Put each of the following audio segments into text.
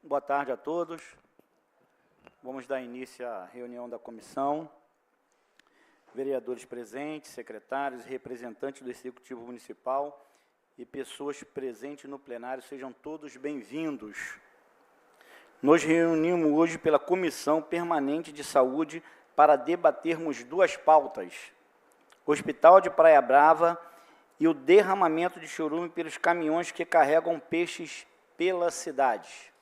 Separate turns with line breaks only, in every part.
Boa tarde a todos. Vamos dar início à reunião da comissão. Vereadores presentes, secretários, representantes do Executivo Municipal e pessoas presentes no plenário, sejam todos bem-vindos. Nos reunimos hoje pela Comissão Permanente de Saúde para debatermos duas pautas: Hospital de Praia Brava e o derramamento de chorume pelos caminhões que carregam peixes pela cidade.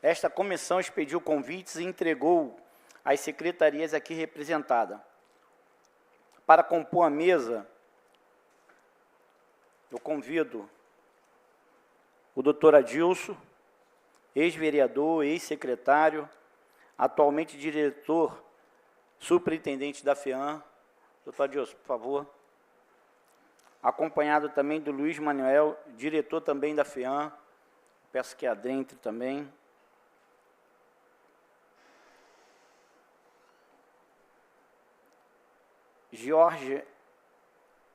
Esta comissão expediu convites e entregou às secretarias aqui representadas. Para compor a mesa, eu convido o doutor Adilson, ex-vereador, ex-secretário, atualmente diretor superintendente da FEAM. Doutor Adilson, por favor. Acompanhado também do Luiz Manuel, diretor também da FEAM. Peço que adentre também.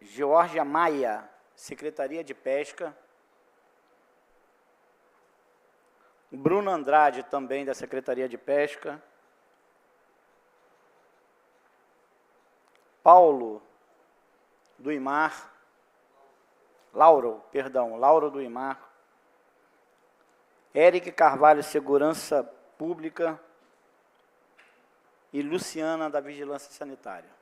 Georgia Maia, Secretaria de Pesca. Bruno Andrade, também da Secretaria de Pesca. Paulo do Imar. Lauro do Imar. Eric Carvalho, Segurança Pública. E Luciana, da Vigilância Sanitária.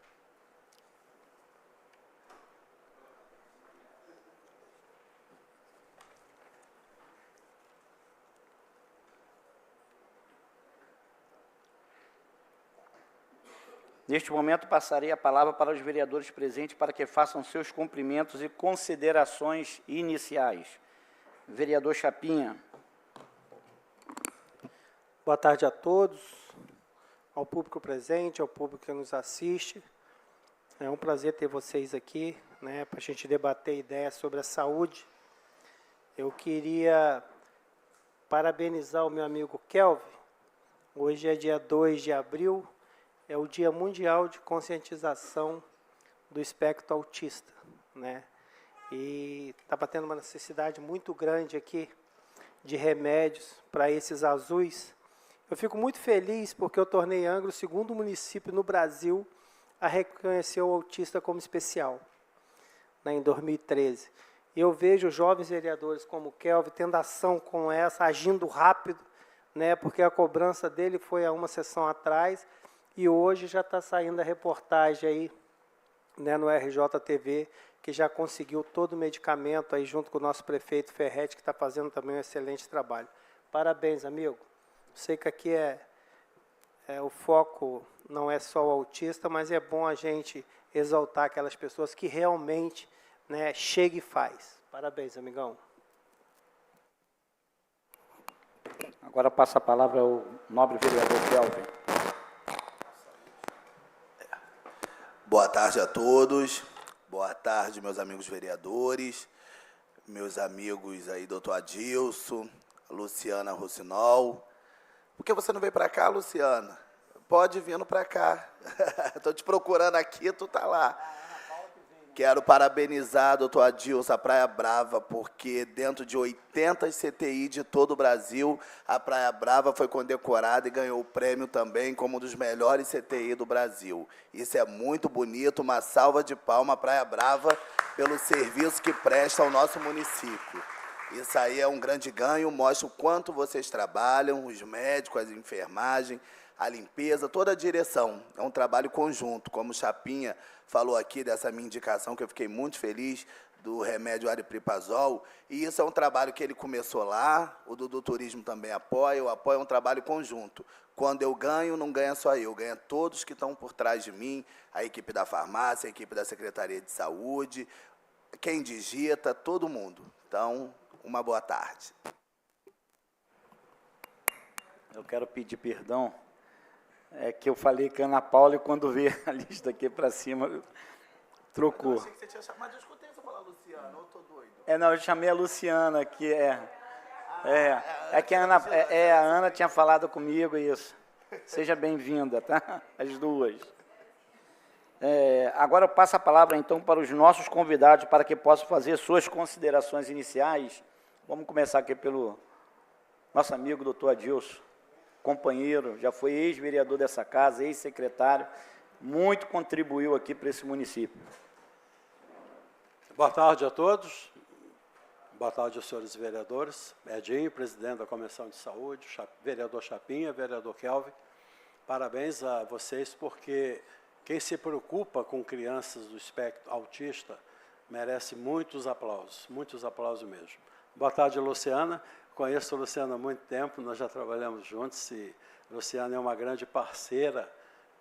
Neste momento, passarei a palavra para os vereadores presentes para que façam seus cumprimentos e considerações iniciais. Vereador Chapinha.
Boa tarde a todos, ao público presente, ao público que nos assiste. É um prazer ter vocês aqui, para a gente debater ideias sobre a saúde. Eu queria parabenizar o meu amigo Kelvin. Hoje é dia 2 de abril. É o Dia Mundial de Conscientização do Espectro Autista, E está batendo uma necessidade muito grande aqui de remédios para esses azuis. Eu fico muito feliz porque eu tornei Angra o segundo município no Brasil a reconhecer o autista como especial, em 2013. E eu vejo jovens vereadores como o Kelvin tendo ação como essa, agindo rápido, porque a cobrança dele foi há uma sessão atrás. E hoje já está saindo a reportagem aí, no RJTV, que já conseguiu todo o medicamento aí junto com o nosso prefeito Ferretti, que está fazendo também um excelente trabalho. Parabéns, amigo. Sei que aqui o foco não é só o autista, mas é bom a gente exaltar aquelas pessoas que realmente chega e faz. Parabéns, amigão.
Agora passa a palavra ao nobre vereador Kelvin.
Boa tarde a todos, boa tarde, meus amigos vereadores, meus amigos aí, doutor Adilson, Luciana Rocinol. Por que você não veio para cá, Luciana? Pode vir para cá. Estou te procurando aqui, tu tá lá. Quero parabenizar, doutor Adilson, a Praia Brava, porque dentro de 80 CTI de todo o Brasil, a Praia Brava foi condecorada e ganhou o prêmio também como um dos melhores CTI do Brasil. Isso é muito bonito, uma salva de palmas à Praia Brava pelo serviço que presta ao nosso município. Isso aí é um grande ganho, mostra o quanto vocês trabalham, os médicos, a enfermagem, a limpeza, toda a direção. É um trabalho conjunto, como o Chapinha falou aqui dessa minha indicação, que eu fiquei muito feliz, do remédio aripiprazol, e isso é um trabalho que ele começou lá, o do turismo também apoia, o apoio é um trabalho conjunto. Quando eu ganho, não ganha só eu, ganha todos que estão por trás de mim, a equipe da farmácia, a equipe da Secretaria de Saúde, quem digita, todo mundo. Então, uma boa tarde.
Eu quero pedir perdão, que eu falei que Ana Paula, e quando veio a lista aqui para cima, trocou.
Eu achei que você tinha chamado, mas eu escutei você falar Luciana, eu estou doido.
Não, eu chamei a Luciana, que que a Ana tinha falado comigo isso. Seja bem-vinda, tá? As duas. Agora eu passo a palavra, então, para os nossos convidados, para que possam fazer suas considerações iniciais. Vamos começar aqui pelo nosso amigo doutor Adilson, companheiro, já foi ex-vereador dessa casa, ex-secretário, muito contribuiu aqui para esse município.
Boa tarde a todos. Boa tarde aos senhores vereadores. Edinho, presidente da Comissão de Saúde, vereador Chapinha, vereador Kelvin. Parabéns a vocês, porque quem se preocupa com crianças do espectro autista merece muitos aplausos mesmo. Boa tarde, Luciana. Conheço a Luciana há muito tempo, nós já trabalhamos juntos e a Luciana é uma grande parceira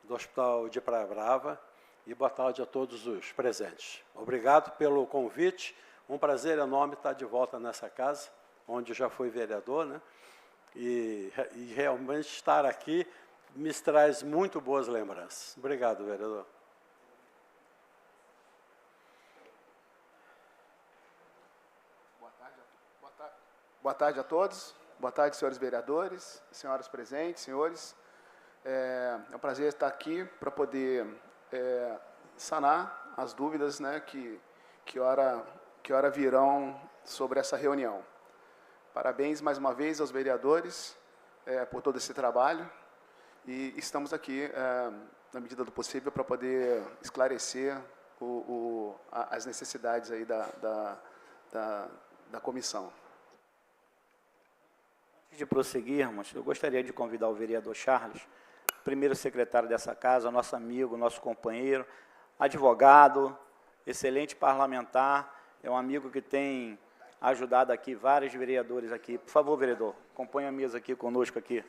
do Hospital de Praia Brava. E boa tarde a todos os presentes. Obrigado pelo convite. Um prazer enorme estar de volta nessa casa, onde já fui vereador, né? E realmente estar aqui me traz muito boas lembranças. Obrigado, vereador.
Boa tarde a todos. Boa tarde, senhores vereadores, senhoras presentes, senhores. É um prazer estar aqui para poder sanar as dúvidas, né, que hora virão sobre essa reunião. Parabéns mais uma vez aos vereadores por todo esse trabalho e estamos aqui, na medida do possível, para poder esclarecer as necessidades aí da comissão.
Antes de prosseguirmos, eu gostaria de convidar o vereador Charles, primeiro secretário dessa casa, nosso amigo, nosso companheiro, advogado, excelente parlamentar, é um amigo que tem ajudado aqui vários vereadores aqui. Por favor, vereador, acompanhe a mesa aqui conosco aqui.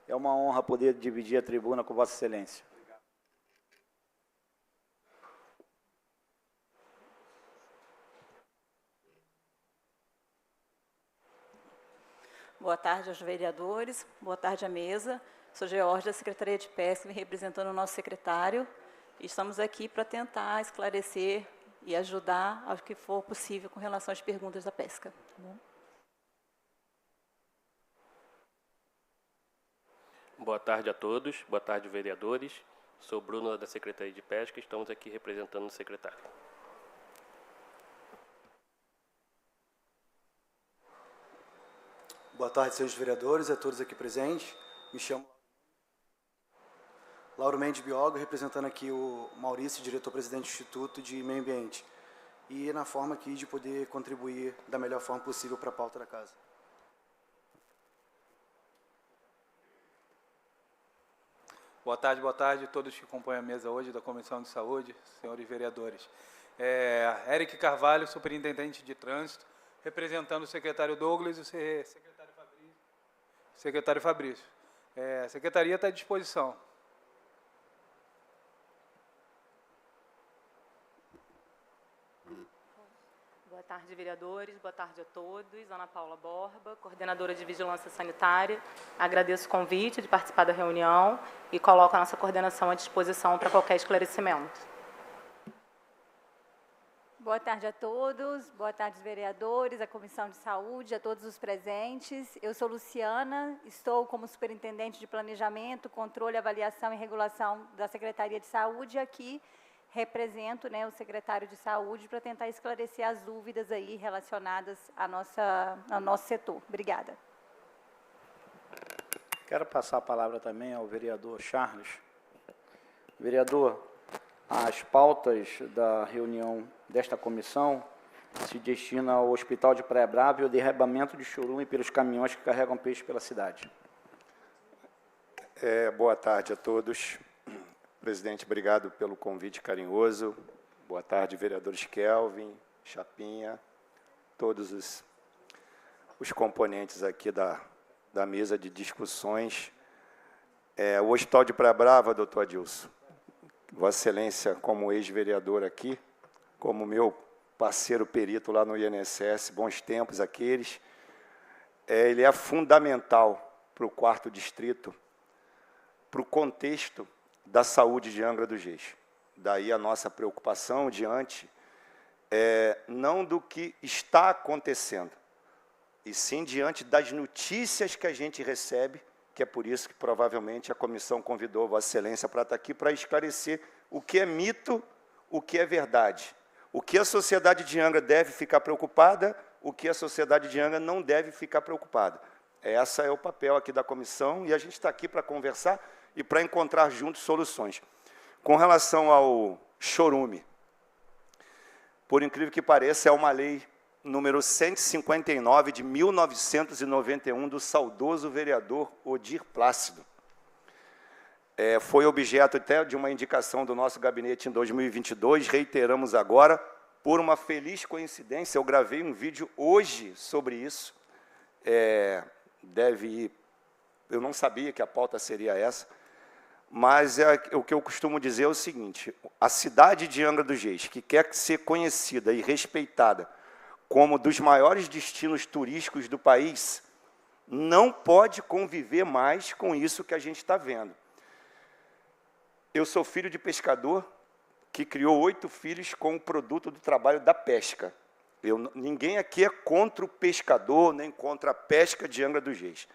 É uma honra poder dividir a tribuna com Vossa Excelência.
Boa tarde aos vereadores, boa tarde à mesa. Sou Georgia, da Secretaria de Pesca, representando o nosso secretário. E estamos aqui para tentar esclarecer e ajudar ao que for possível com relação às perguntas da pesca. Tá bom?
Boa tarde a todos, boa tarde, vereadores. Sou Bruno, da Secretaria de Pesca, estamos aqui representando o secretário.
Boa tarde, senhores vereadores e a todos aqui presentes. Me chamo Lauro Mendes, biólogo, representando aqui o Maurício, diretor-presidente do Instituto de Meio Ambiente. E na forma aqui de poder contribuir da melhor forma possível para a pauta da casa.
Boa tarde a todos que compõem a mesa hoje da Comissão de Saúde, senhores vereadores. Eric Carvalho, superintendente de trânsito, representando o secretário Douglas e o secretário Fabrício. A secretaria está à disposição.
Boa tarde, vereadores. Boa tarde a todos. Ana Paula Borba, coordenadora de Vigilância Sanitária. Agradeço o convite de participar da reunião e coloco a nossa coordenação à disposição para qualquer esclarecimento.
Boa tarde a todos. Boa tarde, vereadores, a Comissão de Saúde, a todos os presentes. Eu sou Luciana, estou como superintendente de Planejamento, Controle, Avaliação e Regulação da Secretaria de Saúde aqui. Represento, né, o secretário de Saúde para tentar esclarecer as dúvidas aí relacionadas ao nosso setor. Obrigada.
Quero passar a palavra também ao vereador Charles. Vereador, as pautas da reunião desta comissão se destinam ao Hospital de Praia Brava e ao derribamento de chorume pelos caminhões que carregam peixe pela cidade.
Boa tarde a todos. Presidente, obrigado pelo convite carinhoso. Boa tarde, vereadores Kelvin, Chapinha, todos os componentes aqui da mesa de discussões. O Hospital de Praia Brava, doutor Adilson, Vossa Excelência, como ex-vereador aqui, como meu parceiro perito lá no INSS, bons tempos aqueles, ele é fundamental para o 4º distrito, para o contexto da saúde de Angra dos Reis. Daí a nossa preocupação diante, não do que está acontecendo, e sim diante das notícias que a gente recebe, que é por isso que provavelmente a comissão convidou Vossa Excelência para estar aqui, para esclarecer o que é mito, o que é verdade. O que a sociedade de Angra deve ficar preocupada, o que a sociedade de Angra não deve ficar preocupada. Esse é o papel aqui da comissão, e a gente está aqui para conversar e para encontrar juntos soluções. Com relação ao chorume, por incrível que pareça, é uma lei número 159 de 1991 do saudoso vereador Odir Plácido. Foi objeto até de uma indicação do nosso gabinete em 2022, reiteramos agora, por uma feliz coincidência, eu gravei um vídeo hoje sobre isso, eu não sabia que a pauta seria essa, mas o que eu costumo dizer é o seguinte: a cidade de Angra dos Reis, que quer ser conhecida e respeitada como dos maiores destinos turísticos do país, não pode conviver mais com isso que a gente está vendo. Eu sou filho de pescador que criou 8 filhos com o produto do trabalho da pesca. Ninguém aqui é contra o pescador, nem contra a pesca de Angra dos Reis.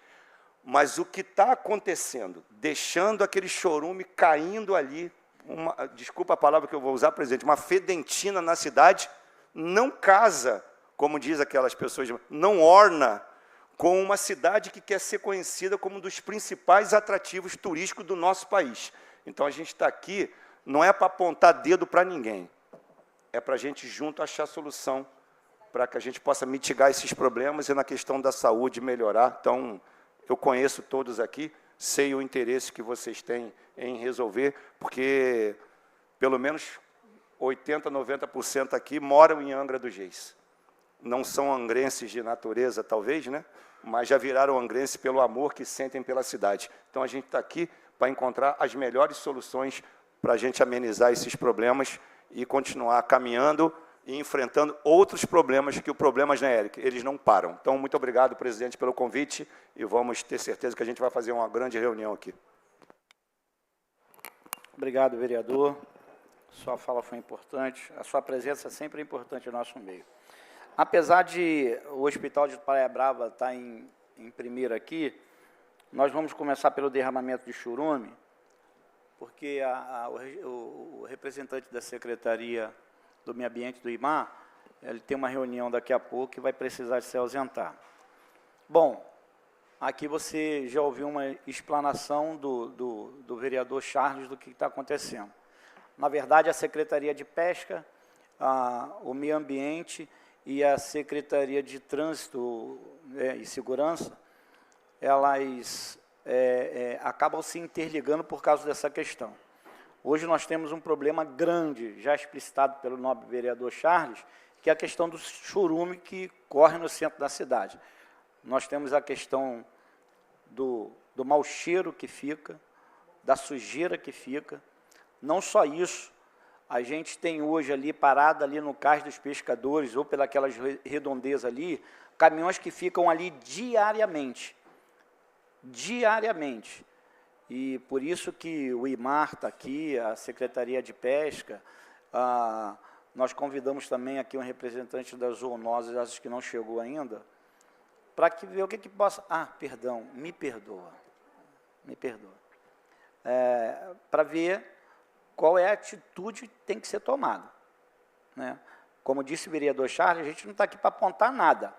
Mas o que está acontecendo, deixando aquele chorume caindo ali, desculpa a palavra que eu vou usar, presidente, uma fedentina na cidade, não casa, como diz aquelas pessoas, não orna com uma cidade que quer ser conhecida como um dos principais atrativos turísticos do nosso país. Então, a gente está aqui, não é para apontar dedo para ninguém, é para a gente junto achar solução, para que a gente possa mitigar esses problemas e na questão da saúde melhorar. Então, eu conheço todos aqui, sei o interesse que vocês têm em resolver, porque pelo menos 80%, 90% aqui moram em Angra dos Reis. Não são angrenses de natureza, talvez, né? Mas já viraram angrenses pelo amor que sentem pela cidade. Então, a gente está aqui para encontrar as melhores soluções para a gente amenizar esses problemas e continuar caminhando e enfrentando outros problemas, que o problemas, né, Éric, eles não param. Então, muito obrigado, presidente, pelo convite, e vamos ter certeza que a gente vai fazer uma grande reunião aqui.
Obrigado, vereador. Sua fala foi importante, a sua presença sempre é importante no nosso meio. Apesar de o Hospital de Praia Brava estar em primeiro aqui, nós vamos começar pelo derramamento de chorume, porque o representante da Secretaria do Meio Ambiente, do IMAR, ele tem uma reunião daqui a pouco e vai precisar de se ausentar. Bom, aqui você já ouviu uma explanação do vereador Charles do que está acontecendo. Na verdade, a Secretaria de Pesca, o Meio Ambiente e a Secretaria de Trânsito e Segurança, elas acabam se interligando por causa dessa questão. Hoje nós temos um problema grande, já explicitado pelo nobre vereador Charles, que é a questão do chorume que corre no centro da cidade. Nós temos a questão do mau cheiro que fica, da sujeira que fica. Não só isso, a gente tem hoje ali, parado ali no Cais dos Pescadores, ou pelas redondezas ali, caminhões que ficam ali diariamente. Diariamente. E por isso que o IMAR está aqui, a Secretaria de Pesca, nós convidamos também aqui um representante das zoonoses, acho que não chegou ainda, para que ver o que possa... perdão, me perdoa. Para ver qual é a atitude que tem que ser tomada. Né? Como disse o vereador Charles, a gente não está aqui para apontar nada.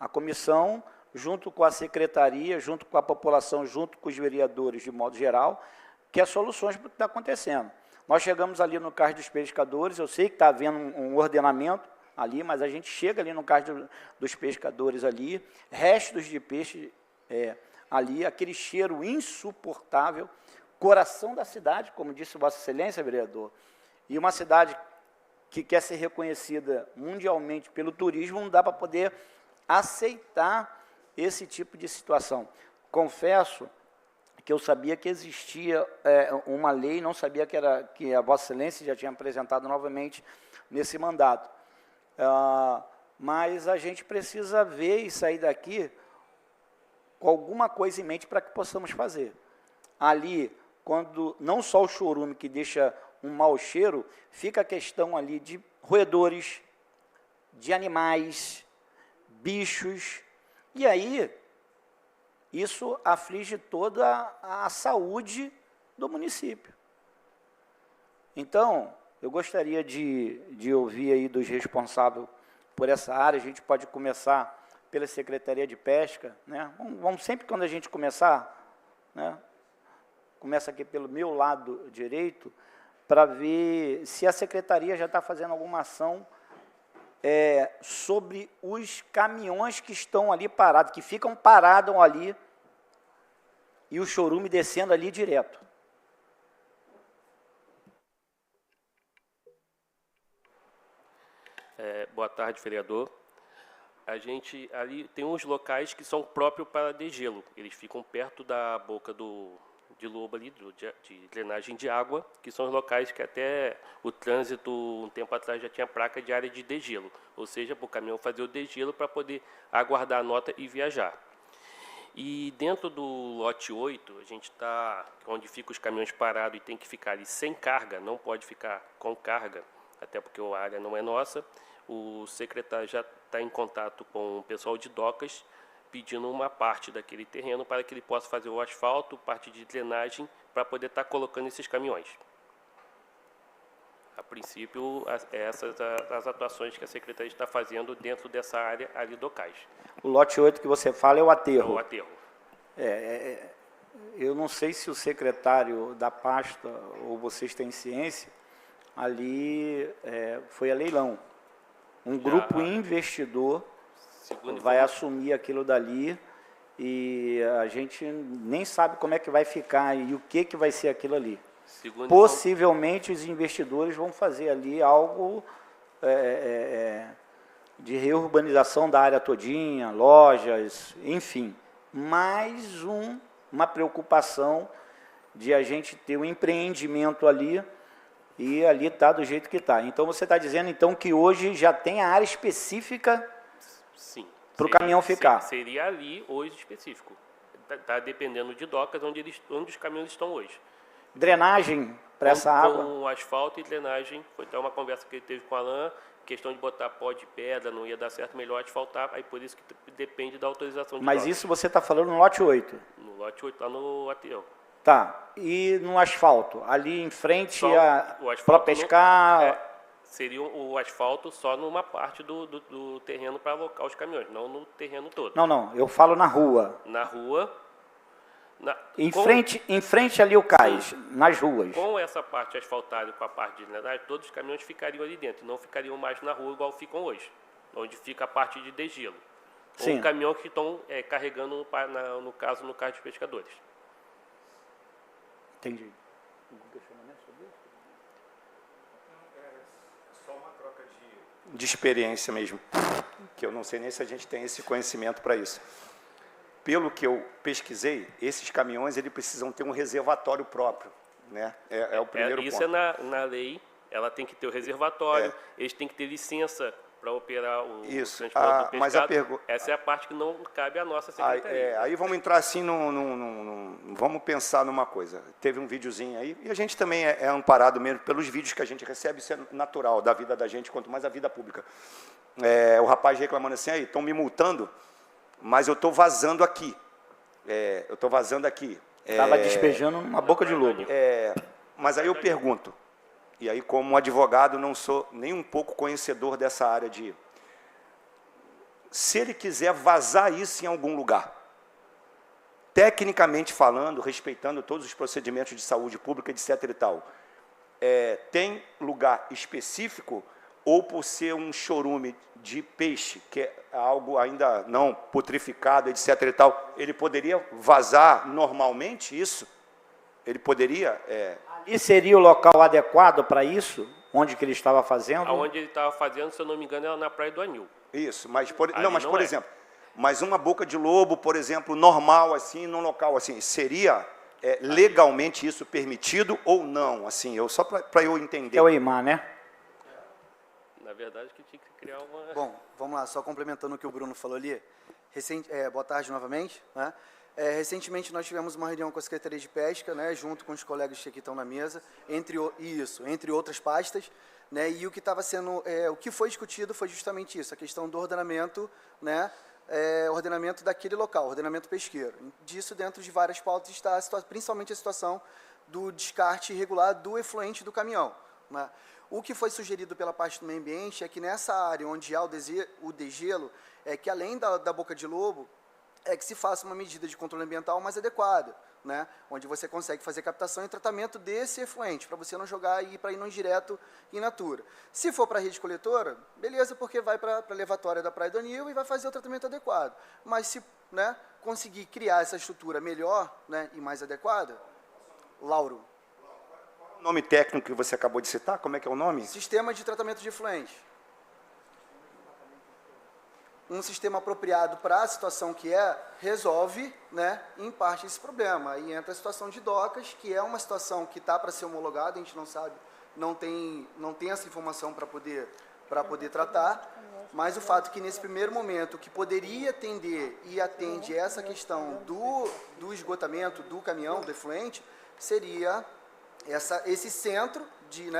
A comissão, junto com a secretaria, junto com a população, junto com os vereadores, de modo geral, quer soluções para o que está acontecendo. Nós chegamos ali no Cais dos Pescadores, eu sei que está havendo um ordenamento ali, mas a gente chega ali no Cais dos Pescadores ali, restos de peixe ali, aquele cheiro insuportável, coração da cidade, como disse Vossa Excelência, vereador, e uma cidade que quer ser reconhecida mundialmente pelo turismo, não dá para poder aceitar esse tipo de situação. Confesso que eu sabia que existia uma lei, não sabia que a Vossa Excelência já tinha apresentado novamente nesse mandato. Mas a gente precisa ver e sair daqui com alguma coisa em mente para que possamos fazer. Ali, quando não só o chorume que deixa um mau cheiro, fica a questão ali de roedores, de animais, bichos, e aí isso aflige toda a saúde do município. Então, eu gostaria de ouvir aí dos responsáveis por essa área. A gente pode começar pela Secretaria de Pesca, né? Vamos sempre, quando a gente começar, né? Começa aqui pelo meu lado direito, para ver se a Secretaria já está fazendo alguma ação sobre os caminhões que estão ali parados, que ficam parados ali, e o chorume descendo ali direto.
Boa tarde, vereador. A gente ali tem uns locais que são próprios para degelo. Eles ficam perto da boca de lobo ali, de drenagem de água, que são os locais que até o trânsito, um tempo atrás, já tinha placa de área de degelo. Ou seja, para o caminhão fazer o degelo para poder aguardar a nota e viajar. E dentro do lote 8, a gente está, onde ficam os caminhões parados e tem que ficar ali sem carga, não pode ficar com carga, até porque a área não é nossa. O secretário já está em contato com o pessoal de docas, pedindo uma parte daquele terreno para que ele possa fazer o asfalto, parte de drenagem, para poder estar colocando esses caminhões. A princípio, essas as atuações que a Secretaria está fazendo dentro dessa área ali do CAIS.
O lote 8 que você fala é o aterro.
É o aterro.
Eu não sei se o secretário da pasta, ou vocês têm ciência, ali foi a leilão. Um grupo investidor vai assumir aquilo dali e a gente nem sabe como é que vai ficar e o que vai ser aquilo ali. Possivelmente os investidores vão fazer ali algo de reurbanização da área todinha, lojas, enfim. Mais uma preocupação de a gente ter um empreendimento ali e ali está do jeito que está. Então, você está dizendo então que hoje já tem a área específica para o caminhão ficar?
Seria ali hoje específico. Está dependendo de docas onde os caminhões estão hoje.
Drenagem para essa água?
Com asfalto e drenagem. Foi até uma conversa que ele teve com o Alain, questão de botar pó de pedra, não ia dar certo, melhor asfaltar, aí por isso que depende da autorização de
Mas docas. Isso você está falando no lote 8?
No lote 8, lá no aterro.
Tá, e no asfalto? Ali em frente para pescar...
Seria o asfalto só numa parte do terreno para alocar os caminhões, não no terreno todo.
Não, eu falo na rua.
Na rua...
Em frente ali o cais, nas ruas.
Com essa parte asfaltada e com a parte de drenagem, todos os caminhões ficariam ali dentro, não ficariam mais na rua igual ficam hoje, onde fica a parte de degelo. Ou o caminhão que estão carregando, no caso dos pescadores.
Entendi.
Só uma troca de experiência mesmo, que eu não sei nem se a gente tem esse conhecimento para isso. Pelo que eu pesquisei, esses caminhões eles precisam ter um reservatório próprio, né? É o primeiro ponto.
Isso na lei, ela tem que ter o reservatório, eles têm que ter licença para operar o transporte do pescado.
Mas
essa é a parte que não cabe à nossa secretaria.
Aí vamos entrar assim, vamos pensar numa coisa. Teve um videozinho aí, e a gente também é amparado mesmo pelos vídeos que a gente recebe, isso é natural da vida da gente, quanto mais a vida pública. O rapaz reclamando assim, aí, estão me multando, mas eu estou vazando aqui. Eu estou vazando aqui.
Estava despejando uma boca de lobo.
Mas aí eu pergunto, e aí como advogado não sou nem um pouco conhecedor dessa área de... Se ele quiser vazar isso em algum lugar, tecnicamente falando, respeitando todos os procedimentos de saúde pública, etc. e tal, tem lugar específico ou por ser um chorume de peixe, que é algo ainda não putrificado, etc. e tal, ele poderia vazar normalmente isso? Ele poderia...
Ali seria o local adequado para isso? Onde que ele estava fazendo?
Onde ele estava fazendo, se eu não me engano, era na Praia do Anil.
Isso, mas por exemplo, mas uma boca de lobo, por exemplo, normal, assim, num local assim, seria legalmente isso permitido ou não? Assim, só para eu entender.
É o EIMAR, né?
Na verdade, que tinha que criar uma...
Bom, vamos lá, só complementando o que o Bruno falou ali. Boa tarde novamente, né? Recentemente nós tivemos uma reunião com a Secretaria de Pesca, né, junto com os colegas que aqui estão na mesa, entre outras pastas, né, e o que estava sendo, o que foi discutido foi justamente isso, a questão do ordenamento, né, ordenamento daquele local, ordenamento pesqueiro. Disso, dentro de várias pautas, está principalmente a situação do descarte irregular do efluente do caminhão, né? O que foi sugerido pela parte do meio ambiente é que nessa área onde há o degelo, é que além da boca de lobo, é que se faça uma medida de controle ambiental mais adequada, né? Onde você consegue fazer captação e tratamento desse efluente, para você não jogar e ir para ir no direto in natura. Se for para a rede coletora, beleza, porque vai para a levatória da Praia do Anil e vai fazer o tratamento adequado. Mas se, né, conseguir criar essa estrutura melhor, né, e mais adequada, Lauro.
O nome técnico que você acabou de citar, como é que é o nome?
Sistema de tratamento de efluente. Um sistema apropriado para a situação que resolve, né, em parte esse problema. Aí entra a situação de docas, que é uma situação que está para ser homologada, a gente não sabe, não tem essa informação para poder tratar, mas o fato que nesse primeiro momento, que poderia atender e atende essa questão do esgotamento do caminhão, do efluente, seria esse centro de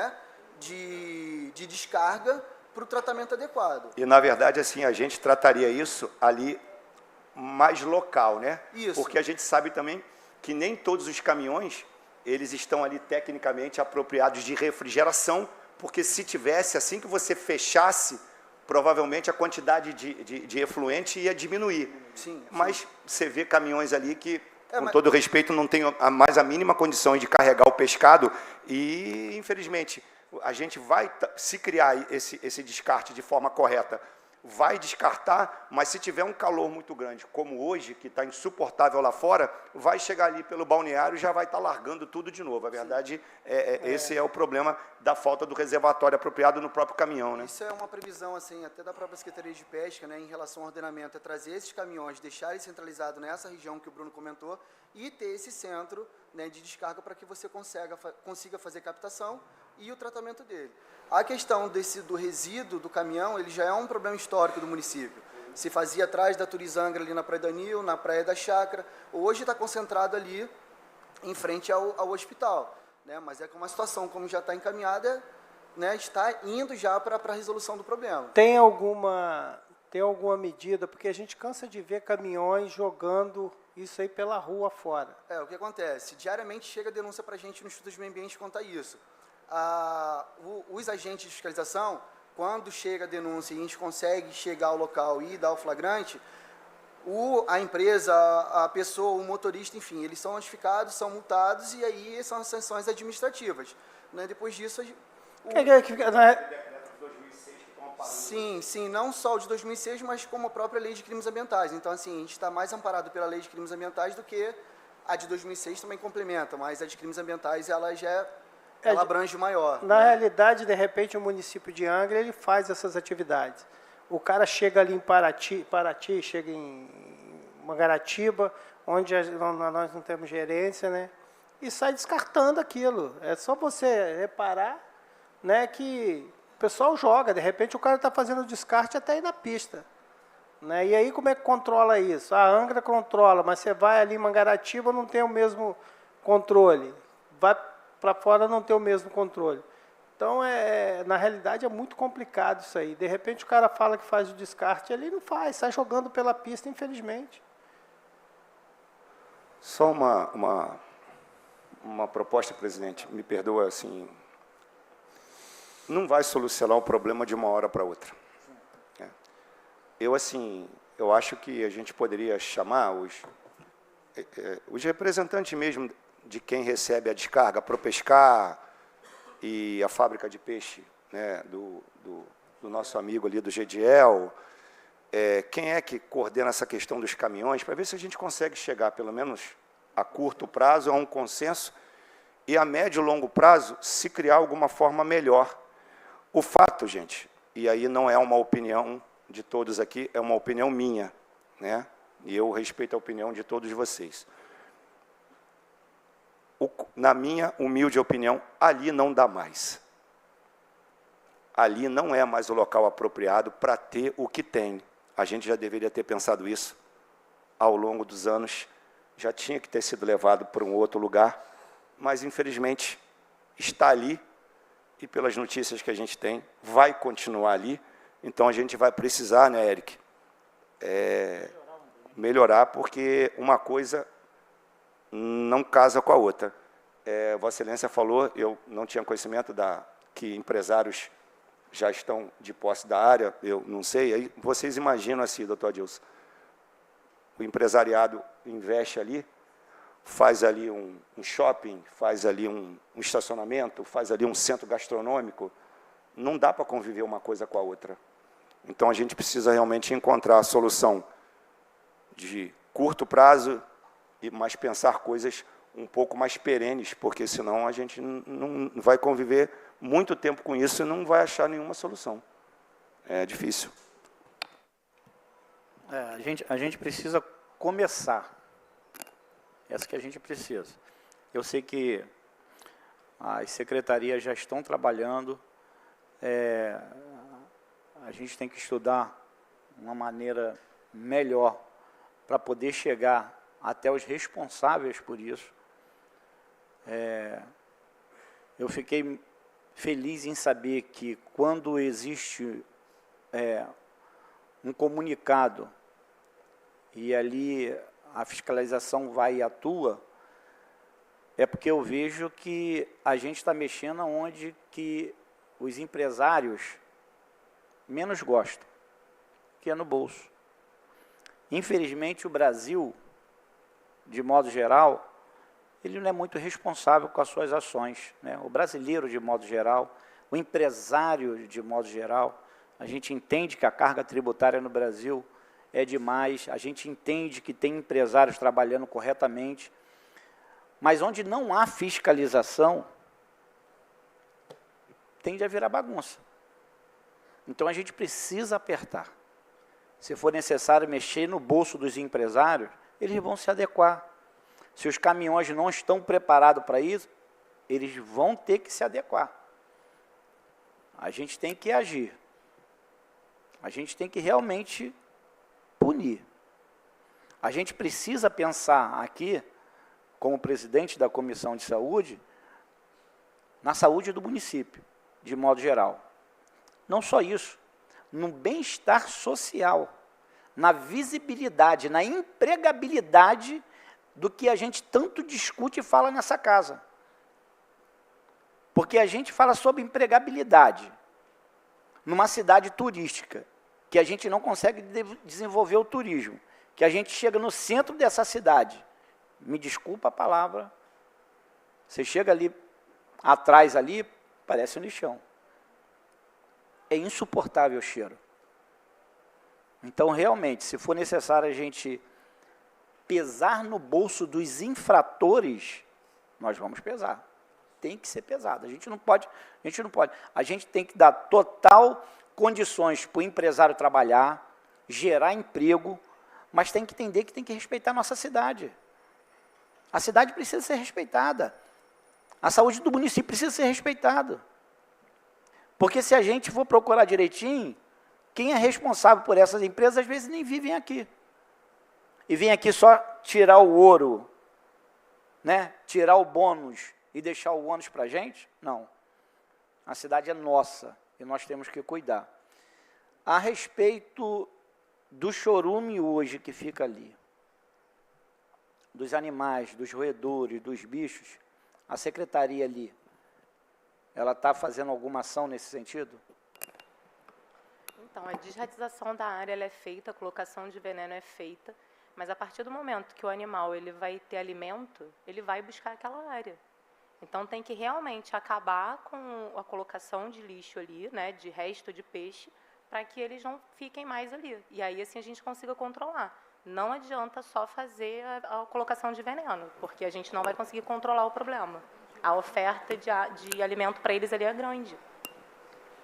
descarga para o tratamento adequado.
E, na verdade, assim, a gente trataria isso ali mais local, né?
Isso.
Porque a gente sabe também que nem todos os caminhões, eles estão ali tecnicamente apropriados de refrigeração, porque se tivesse, assim que você fechasse, provavelmente a quantidade de efluente ia diminuir.
Sim.
Mas você vê caminhões ali que, com todo respeito, não tem mais a mínima condição de carregar o pescado e, infelizmente, a gente vai, se criar esse descarte de forma correta, vai descartar, mas se tiver um calor muito grande, como hoje, que está insuportável lá fora, vai chegar ali pelo balneário e já vai estar largando tudo de novo. A verdade, esse é o problema da falta do reservatório apropriado no próprio caminhão, né?
Isso é uma previsão, assim, até da própria Secretaria de Pesca, né, em relação ao ordenamento, é trazer esses caminhões, deixarem centralizados nessa região que o Bruno comentou, e ter esse centro, né, de descarga para que você consiga fazer captação e o tratamento dele. A questão do resíduo do caminhão, ele já é um problema histórico do município. Se fazia atrás da Turizangra, ali na Praia do Anil, na Praia da Chácara. Hoje está concentrado ali em frente ao hospital, né? Mas é que uma situação, como já está encaminhada, né, está indo já para a resolução do problema.
Tem alguma medida, porque a gente cansa de ver caminhões jogando isso aí pela rua fora.
O que acontece? Diariamente chega denúncia para a gente no Instituto de Meio Ambiente quanto a isso. Os agentes de fiscalização, quando chega a denúncia e a gente consegue chegar ao local e dar o flagrante, a empresa, a pessoa, o motorista, enfim, eles são notificados, são multados e aí são as sanções administrativas, né? Depois disso... Sim, não só o de 2006, mas como a própria Lei de Crimes Ambientais. Então, assim, a gente está mais amparado pela Lei de Crimes Ambientais do que a de 2006 também complementa, mas a de Crimes Ambientais, ela abrange maior.
Na realidade, de repente, o município de Angra, ele faz essas atividades. O cara chega ali em Paraty, chega em Mangaratiba, onde nós não temos gerência, né? E sai descartando aquilo. É só você reparar, né, que o pessoal joga. De repente, o cara está fazendo o descarte até ir na pista, né? E aí, como é que controla isso? A Angra controla, mas você vai ali em Mangaratiba, não tem o mesmo controle. Vai para fora, não tem o mesmo controle. Então, na realidade, é muito complicado isso aí. De repente, o cara fala que faz o descarte, ele não faz, sai jogando pela pista, infelizmente.
Só uma proposta, presidente, me perdoa, assim, não vai solucionar o problema de uma hora para outra. Eu acho que a gente poderia chamar os representantes mesmo de quem recebe a descarga, a Propescar e a fábrica de peixe, né, do nosso amigo ali, do Gediel, quem é que coordena essa questão dos caminhões, para ver se a gente consegue chegar, pelo menos a curto prazo, a um consenso, e a médio e longo prazo, se criar alguma forma melhor. O fato, gente, e aí não é uma opinião de todos aqui, é uma opinião minha, né, e eu respeito a opinião de todos vocês. Na minha humilde opinião, ali não dá mais. Ali não é mais o local apropriado para ter o que tem. A gente já deveria ter pensado isso ao longo dos anos, já tinha que ter sido levado para um outro lugar, mas, infelizmente, está ali, e pelas notícias que a gente tem, vai continuar ali. Então, a gente vai precisar, né, Eric, melhorar, porque uma coisa não casa com a outra. Vossa Excelência falou, eu não tinha conhecimento que empresários já estão de posse da área, eu não sei, aí vocês imaginam assim, doutor Adilson, o empresariado investe ali, faz ali um shopping, faz ali um estacionamento, faz ali um centro gastronômico, não dá para conviver uma coisa com a outra. Então, a gente precisa realmente encontrar a solução de curto prazo, mas pensar coisas um pouco mais perenes, porque senão a gente não vai conviver muito tempo com isso e não vai achar nenhuma solução. É difícil.
A gente precisa começar. Essa que a gente precisa. Eu sei que as secretarias já estão trabalhando. A gente tem que estudar uma maneira melhor para poder chegar até os responsáveis por isso. Eu fiquei feliz em saber que quando existe um comunicado e ali a fiscalização vai e atua, é porque eu vejo que a gente está mexendo onde que os empresários menos gostam, que é no bolso. Infelizmente, o Brasil, de modo geral, ele não é muito responsável com as suas ações, né? O brasileiro, de modo geral, o empresário, de modo geral, a gente entende que a carga tributária no Brasil é demais, a gente entende que tem empresários trabalhando corretamente, mas onde não há fiscalização, tende a virar bagunça. Então, a gente precisa apertar. Se for necessário mexer no bolso dos empresários, eles vão se adequar. Se os caminhões não estão preparados para isso, eles vão ter que se adequar. A gente tem que agir. A gente tem que realmente punir. A gente precisa pensar aqui, como presidente da Comissão de Saúde, na saúde do município, de modo geral. Não só isso, no bem-estar social, na visibilidade, na empregabilidade do que a gente tanto discute e fala nessa casa. Porque a gente fala sobre empregabilidade numa cidade turística, que a gente não consegue desenvolver o turismo, que a gente chega no centro dessa cidade, me desculpa a palavra, você chega ali, atrás ali, parece um lixão. É insuportável o cheiro. Então, realmente, se for necessário a gente pesar no bolso dos infratores, nós vamos pesar. Tem que ser pesado. A gente não pode. A gente tem que dar total condições para o empresário trabalhar, gerar emprego, mas tem que entender que tem que respeitar a nossa cidade. A cidade precisa ser respeitada. A saúde do município precisa ser respeitada. Porque se a gente for procurar direitinho, quem é responsável por essas empresas, às vezes nem vivem aqui. E vem aqui só tirar o ouro, né? Tirar o bônus e deixar o ônus para a gente? Não. A cidade é nossa e nós temos que cuidar. A respeito do chorume hoje que fica ali, dos animais, dos roedores, dos bichos, a secretaria ali, ela está fazendo alguma ação nesse sentido?
Então, a desratização da área ela é feita, a colocação de veneno é feita, mas a partir do momento que o animal ele vai ter alimento, ele vai buscar aquela área. Então, tem que realmente acabar com a colocação de lixo ali, né, de resto de peixe, para que eles não fiquem mais ali. E aí, assim, a gente consiga controlar. Não adianta só fazer a colocação de veneno, porque a gente não vai conseguir controlar o problema. A oferta de alimento para eles ali é grande.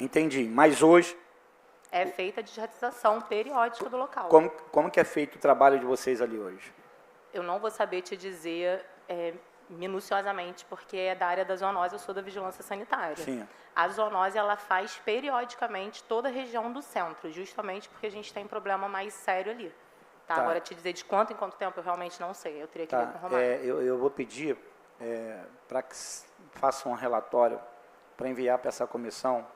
Entendi, mas hoje...
É feita a desratização periódica do local.
Como que é feito o trabalho de vocês ali hoje?
Eu não vou saber te dizer minuciosamente, porque é da área da zoonose, eu sou da vigilância sanitária.
Sim.
A zoonose ela faz periodicamente toda a região do centro, justamente porque a gente tem problema mais sério ali. Tá? Agora, te dizer de quanto em quanto tempo, eu realmente não sei. Eu teria que ver com o Romário.
Eu vou pedir para que façam um relatório para enviar para essa comissão,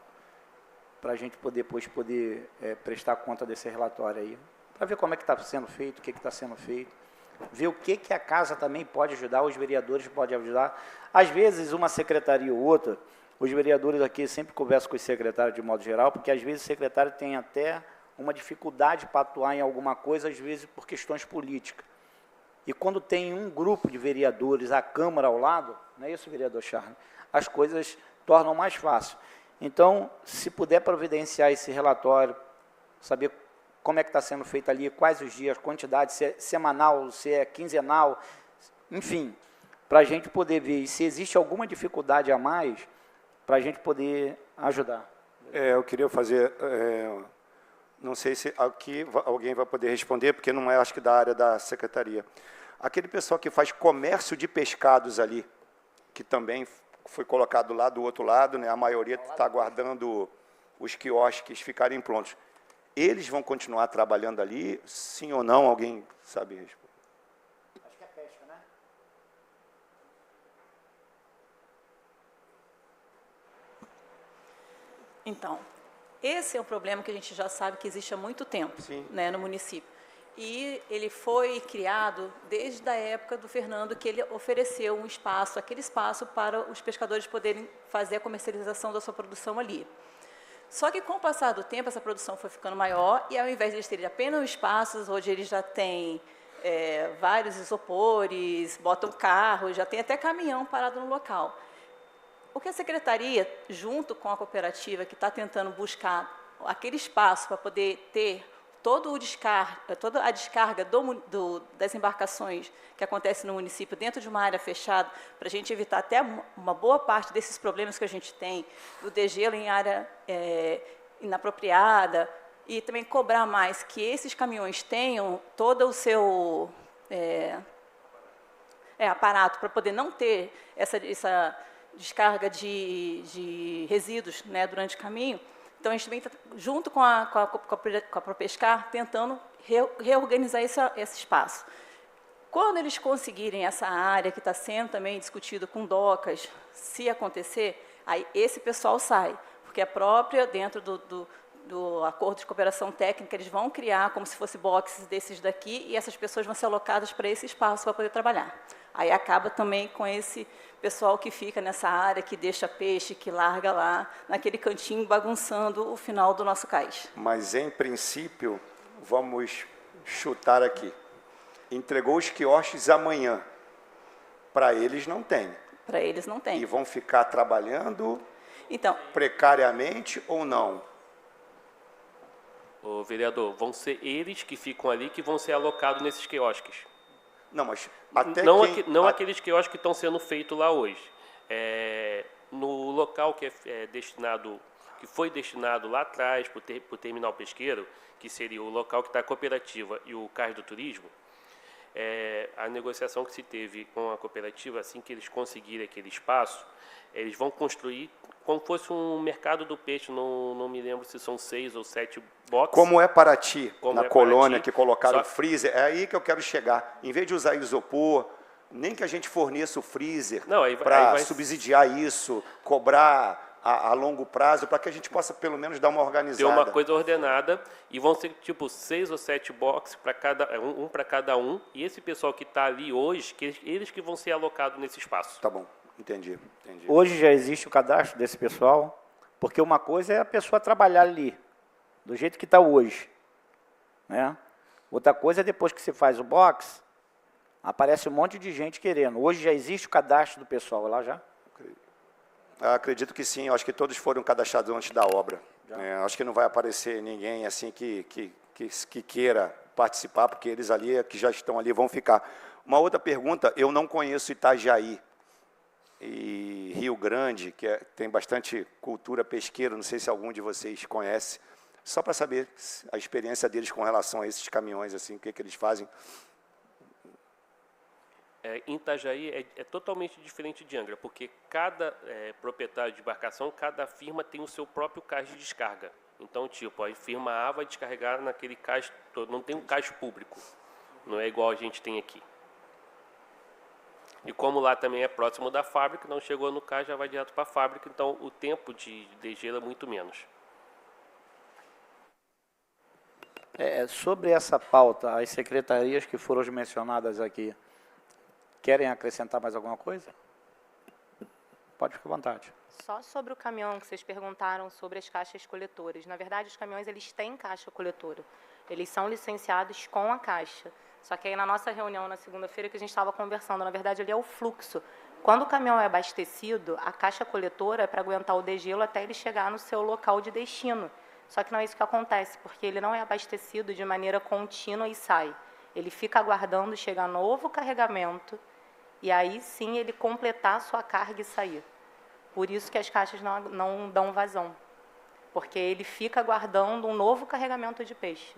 para a gente depois poder prestar conta desse relatório aí, para ver como é que está sendo feito, o que está sendo feito, ver o que a casa também pode ajudar, os vereadores podem ajudar. Às vezes, uma secretaria ou outra, os vereadores aqui sempre conversam com os secretários de modo geral, porque às vezes o secretário tem até uma dificuldade para atuar em alguma coisa, às vezes por questões políticas. E quando tem um grupo de vereadores, a Câmara ao lado, não é isso, vereador Charles? As coisas tornam mais fácil. Então, se puder providenciar esse relatório, saber como é que está sendo feito ali, quais os dias, quantidade, se é semanal, se é quinzenal, enfim, para a gente poder ver se existe alguma dificuldade a mais, para a gente poder ajudar.
Eu queria fazer, não sei se aqui alguém vai poder responder, porque não é, acho que, da área da secretaria. Aquele pessoal que faz comércio de pescados ali, que também foi colocado lá do outro lado, né, a maioria está aguardando os quiosques ficarem prontos. Eles vão continuar trabalhando ali, sim ou não? Alguém sabe responder?
Acho que é pesca, né?
Então, esse é um problema que a gente já sabe que existe há muito tempo, né, no município. E ele foi criado desde a época do Fernando, que ele ofereceu um espaço, aquele espaço para os pescadores poderem fazer a comercialização da sua produção ali. Só que, com o passar do tempo, essa produção foi ficando maior e, ao invés de eles terem apenas espaços, hoje eles já têm vários isopores, botam carro, já tem até caminhão parado no local. O que a secretaria, junto com a cooperativa, que está tentando buscar aquele espaço para poder ter toda a descarga das embarcações que acontece no município dentro de uma área fechada, para a gente evitar até uma boa parte desses problemas que a gente tem, do degelo em área inapropriada, e também cobrar mais que esses caminhões tenham todo o seu aparato para poder não ter essa descarga de resíduos, né, durante o caminho. Então, a gente vem, junto com a ProPescar, tentando reorganizar esse espaço. Quando eles conseguirem essa área que está sendo também discutido com docas, se acontecer, aí esse pessoal sai, porque é própria, dentro do acordo de cooperação técnica, eles vão criar como se fosse boxes desses daqui, e essas pessoas vão ser alocadas para esse espaço para poder trabalhar. Aí acaba também com esse pessoal que fica nessa área, que deixa peixe, que larga lá, naquele cantinho, bagunçando o final do nosso cais.
Mas, em princípio, vamos chutar aqui. Entregou os quiosques amanhã. Para eles não tem.
Para eles não tem.
E vão ficar trabalhando precariamente ou não?
Ô, vereador, vão ser eles que ficam ali que vão ser alocados nesses quiosques.
Não, mas até
não aqueles quiosques que estão sendo feitos lá hoje. No local que que foi destinado lá atrás para o terminal pesqueiro, que seria o local que está a cooperativa e o Cais do Turismo, a negociação que se teve com a cooperativa, assim que eles conseguirem aquele espaço, eles vão construir como fosse um mercado do peixe, não me lembro se são 6 ou 7 boxes.
Como é Paraty, na colônia, que colocaram freezer, é aí que eu quero chegar. Em vez de usar isopor, nem que a gente forneça o freezer para subsidiar isso, cobrar a longo prazo, para que a gente possa, pelo menos, dar uma organizada.
Ter uma coisa ordenada, e vão ser, tipo, 6 ou 7 boxes, um para cada um, e esse pessoal que está ali hoje, eles que vão ser alocados nesse espaço.
Tá bom. Entendi.
Hoje já existe o cadastro desse pessoal, porque uma coisa é a pessoa trabalhar ali, do jeito que está hoje, né? Outra coisa é depois que você faz o box, aparece um monte de gente querendo. Hoje já existe o cadastro do pessoal lá já?
Acredito que sim, acho que todos foram cadastrados antes da obra. Acho que não vai aparecer ninguém assim que queira participar, porque eles ali, que já estão ali, vão ficar. Uma outra pergunta, eu não conheço Itajaí e Rio Grande, que tem bastante cultura pesqueira, não sei se algum de vocês conhece, só para saber a experiência deles com relação a esses caminhões, assim, o que eles fazem.
Em Itajaí é totalmente diferente de Angra, porque cada proprietário de embarcação, cada firma tem o seu próprio cais de descarga. Então, tipo, a firma A vai descarregar naquele cais, não tem um cais público, não é igual a gente tem aqui. E como lá também é próximo da fábrica, não chegou no cais, já vai direto para a fábrica, então o tempo de degelo é muito menos.
Sobre essa pauta, as secretarias que foram mencionadas aqui, querem acrescentar mais alguma coisa? Pode ficar à vontade.
Só sobre o caminhão que vocês perguntaram sobre as caixas coletoras. Na verdade, os caminhões eles têm caixa coletora. Eles são licenciados com a caixa. Só que aí na nossa reunião na segunda-feira que a gente estava conversando, na verdade ali é o fluxo. Quando o caminhão é abastecido, a caixa coletora é para aguentar o degelo até ele chegar no seu local de destino. Só que não é isso que acontece, porque ele não é abastecido de maneira contínua e sai. Ele fica aguardando chegar novo carregamento e aí sim ele completar a sua carga e sair. Por isso que as caixas não dão vazão, porque ele fica aguardando um novo carregamento de peixe.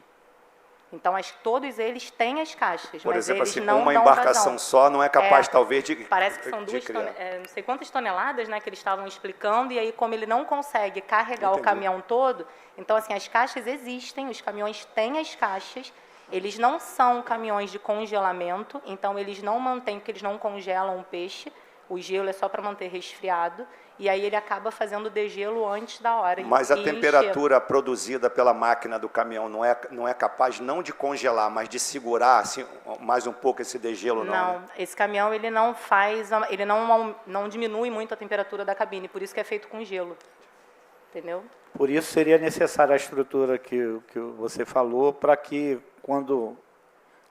Então, todos eles têm as caixas,
Por
mas
exemplo,
eles
assim,
não
uma
dão
embarcação
vazão.
só não é capaz, talvez, de
Parece que são não sei quantas toneladas, né, que eles estavam explicando, e aí, como ele não consegue carregar o caminhão todo, então, assim, as caixas existem, os caminhões têm as caixas, eles não são caminhões de congelamento, então, eles não mantêm, porque eles não congelam o peixe, o gelo é só para manter resfriado, e aí ele acaba fazendo degelo antes da hora.
Mas a temperatura produzida pela máquina do caminhão não é capaz não de congelar, mas de segurar assim, mais um pouco esse degelo, não?
Não, esse caminhão ele não faz, ele não diminui muito a temperatura da cabine, por isso que é feito com gelo, entendeu?
Por isso seria necessária a estrutura que você falou, para que quando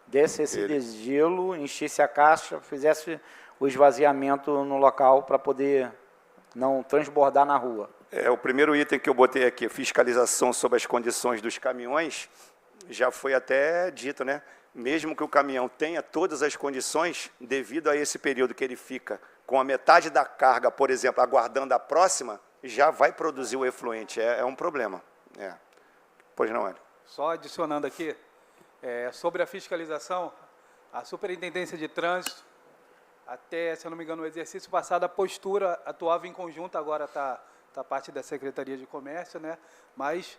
desse esse degelo, enchesse a caixa, fizesse o esvaziamento no local para poder não transbordar na rua.
O primeiro item que eu botei aqui, fiscalização sobre as condições dos caminhões, já foi até dito, né? Mesmo que o caminhão tenha todas as condições, devido a esse período que ele fica com a metade da carga, por exemplo, aguardando a próxima, já vai produzir o efluente. É um problema. Pois não, Hélio?
Só adicionando aqui, sobre a fiscalização, a Superintendência de Trânsito, até, se eu não me engano, no exercício passado, a postura atuava em conjunto, agora está parte da Secretaria de Comércio, né? Mas,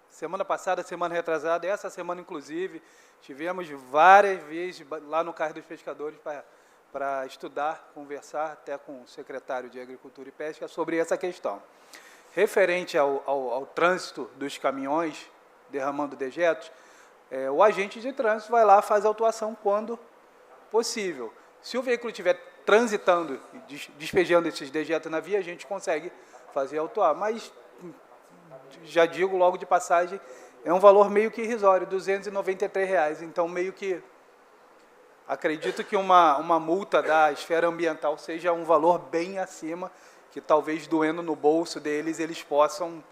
semana passada, semana retrasada, essa semana, inclusive, tivemos várias vezes lá no Cais dos Pescadores para estudar, conversar até com o secretário de Agricultura e Pesca sobre essa questão. Referente ao trânsito dos caminhões derramando dejetos, o agente de trânsito vai lá, faz a autuação quando possível. Se o veículo estiver transitando, despejando esses dejetos na via, a gente consegue fazer autuar. Mas, já digo logo de passagem, é um valor meio que irrisório, R$ 293. Então, meio que acredito que uma multa da esfera ambiental seja um valor bem acima, que talvez doendo no bolso deles, eles possam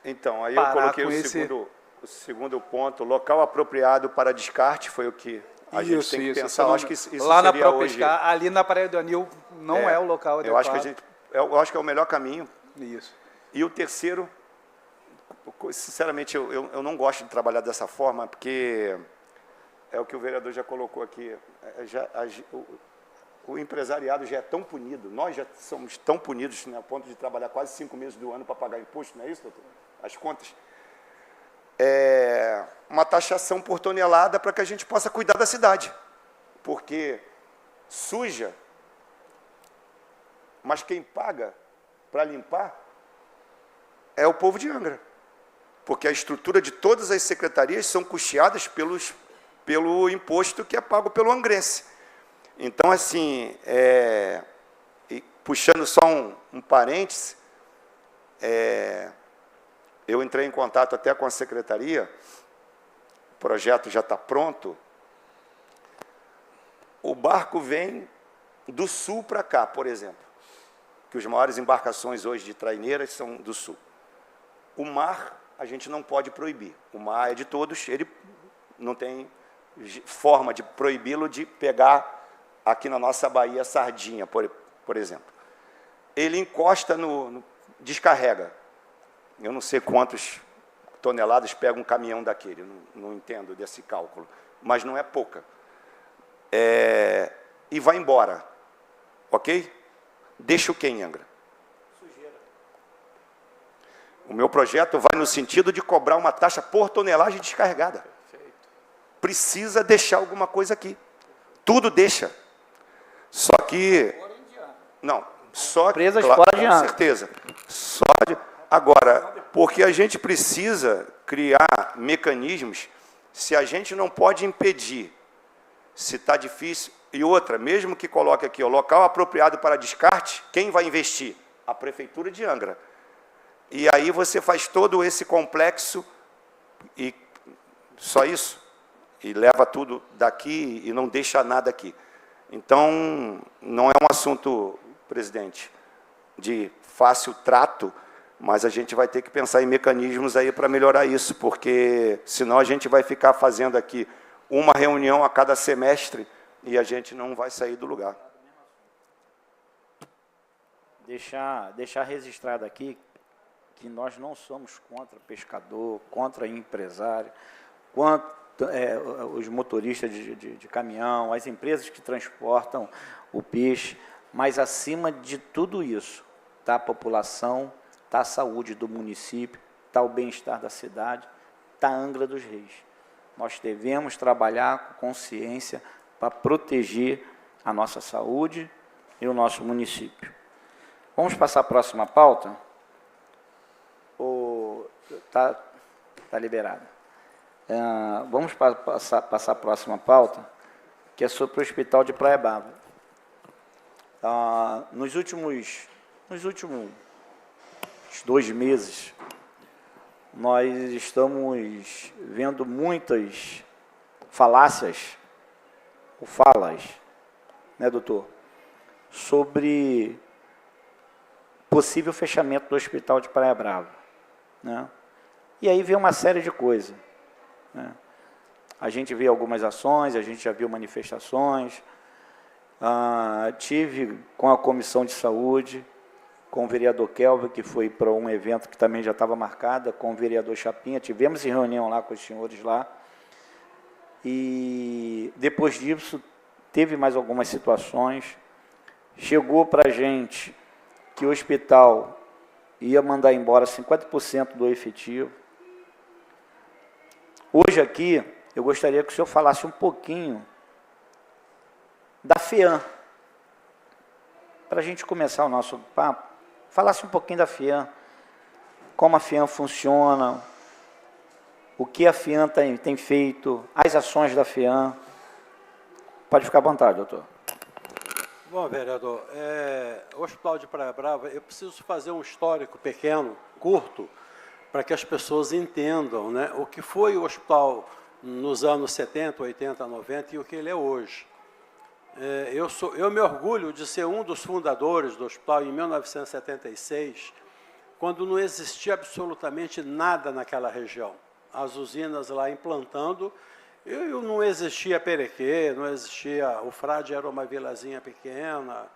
Então, aí eu coloquei o segundo ponto, local apropriado para descarte, foi o que a gente tem que pensar. Eu acho que isso
lá na
seria
própria
hoje.
ali na Praia do Anil não é o local adequado.
Eu acho que é o melhor caminho.
Isso.
E o terceiro, sinceramente, eu não gosto de trabalhar dessa forma, porque é o que o vereador já colocou aqui. O empresariado já é tão punido, nós já somos tão punidos, né, a ponto de trabalhar quase 5 meses do ano para pagar imposto, não é isso, doutor? As contas. Uma taxação por tonelada para que a gente possa cuidar da cidade, porque suja, mas quem paga para limpar é o povo de Angra, porque a estrutura de todas as secretarias são custeadas pelo imposto que é pago pelo angrense. Então, assim, puxando só um parêntese, eu entrei em contato até com a secretaria, o projeto já está pronto, o barco vem do sul para cá, por exemplo, que as maiores embarcações hoje de traineiras são do sul. O mar, a gente não pode proibir, o mar é de todos, ele não tem forma de proibi-lo de pegar aqui na nossa Bahia sardinha, por exemplo. Ele encosta descarrega. Eu não sei quantas toneladas pega um caminhão daquele, não entendo desse cálculo, mas não é pouca. E vai embora, ok? Deixa o quê em Angra? Sujeira. O meu projeto vai no sentido de cobrar uma taxa por tonelagem descarregada. Perfeito. Precisa deixar alguma coisa aqui. Tudo deixa. Só que... Não, só...
Empresas
claro,
fora de Angra.
Com certeza. Agora, porque a gente precisa criar mecanismos, se a gente não pode impedir, se está difícil. E outra, mesmo que coloque aqui, o local apropriado para descarte, quem vai investir? A Prefeitura de Angra. E aí você faz todo esse complexo e só isso, e leva tudo daqui e não deixa nada aqui. Então, não é um assunto, presidente, de fácil trato, mas a gente vai ter que pensar em mecanismos aí para melhorar isso, porque senão a gente vai ficar fazendo aqui uma reunião a cada semestre e a gente não vai sair do lugar.
Deixar registrado aqui que nós não somos contra pescador, contra empresário, contra os motoristas de caminhão, as empresas que transportam o peixe, mas acima de tudo isso está a população, está a saúde do município, está o bem-estar da cidade, está a Angra dos Reis. Nós devemos trabalhar com consciência para proteger a nossa saúde e o nosso município. Vamos passar a próxima pauta? Está liberado. Vamos passar a próxima pauta, que é sobre o Hospital de Praia Brava. Nos últimos 2 meses, nós estamos vendo muitas falácias, ou falas, né, doutor, sobre possível fechamento do Hospital de Praia Brava, né? E aí vem uma série de coisas, né? A gente vê algumas ações, a gente já viu manifestações, tive com a Comissão de Saúde, com o vereador Kelvin, que foi para um evento que também já estava marcado, com o vereador Chapinha, tivemos reunião lá com os senhores lá, e depois disso teve mais algumas situações, chegou para a gente que o hospital ia mandar embora 50% do efetivo. Hoje aqui, eu gostaria que o senhor falasse um pouquinho da FEAM, para a gente começar o nosso papo, falasse um pouquinho da FEAM, como a FEAM funciona, o que a FEAM tem feito, as ações da FEAM. Pode ficar à vontade, doutor.
Bom, vereador, o Hospital de Praia Brava, eu preciso fazer um histórico pequeno, curto, para que as pessoas entendam, né, o que foi o hospital nos anos 70, 80, 90 e o que ele é hoje. Eu me orgulho de ser um dos fundadores do hospital em 1976, quando não existia absolutamente nada naquela região. As usinas lá implantando, não existia Perequê, não existia, o Frade era uma vilazinha pequena,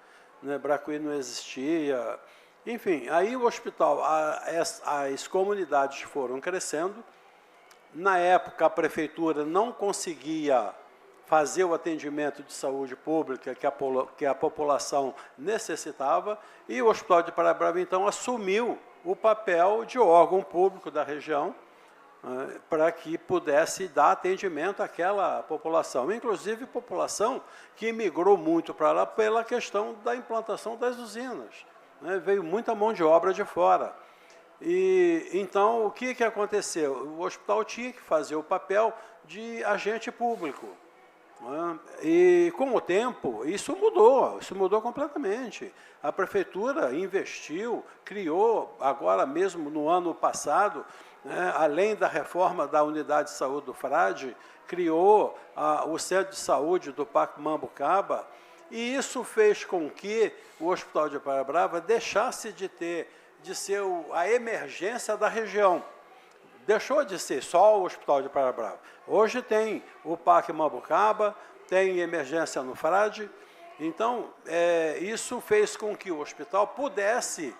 né, Bracuí não existia. Enfim, aí o hospital, as comunidades foram crescendo. Na época, a prefeitura não conseguia fazer o atendimento de saúde pública que a população necessitava, e o Hospital de Praia Brava, então, assumiu o papel de órgão público da região, para que pudesse dar atendimento àquela população, inclusive população que migrou muito para lá pela questão da implantação das usinas, né? Veio muita mão de obra de fora. E então, o que aconteceu? O hospital tinha que fazer o papel de agente público, né? E, com o tempo, isso mudou completamente. A prefeitura investiu, criou, agora mesmo no ano passado, além da reforma da unidade de saúde do Frade, criou o centro de saúde do Parque Mambucaba, e isso fez com que o Hospital de Praia Brava deixasse de ser a emergência da região. Deixou de ser só o Hospital de Praia Brava. Hoje tem o Parque Mambucaba, tem emergência no Frade. Então, isso fez com que o hospital pudesse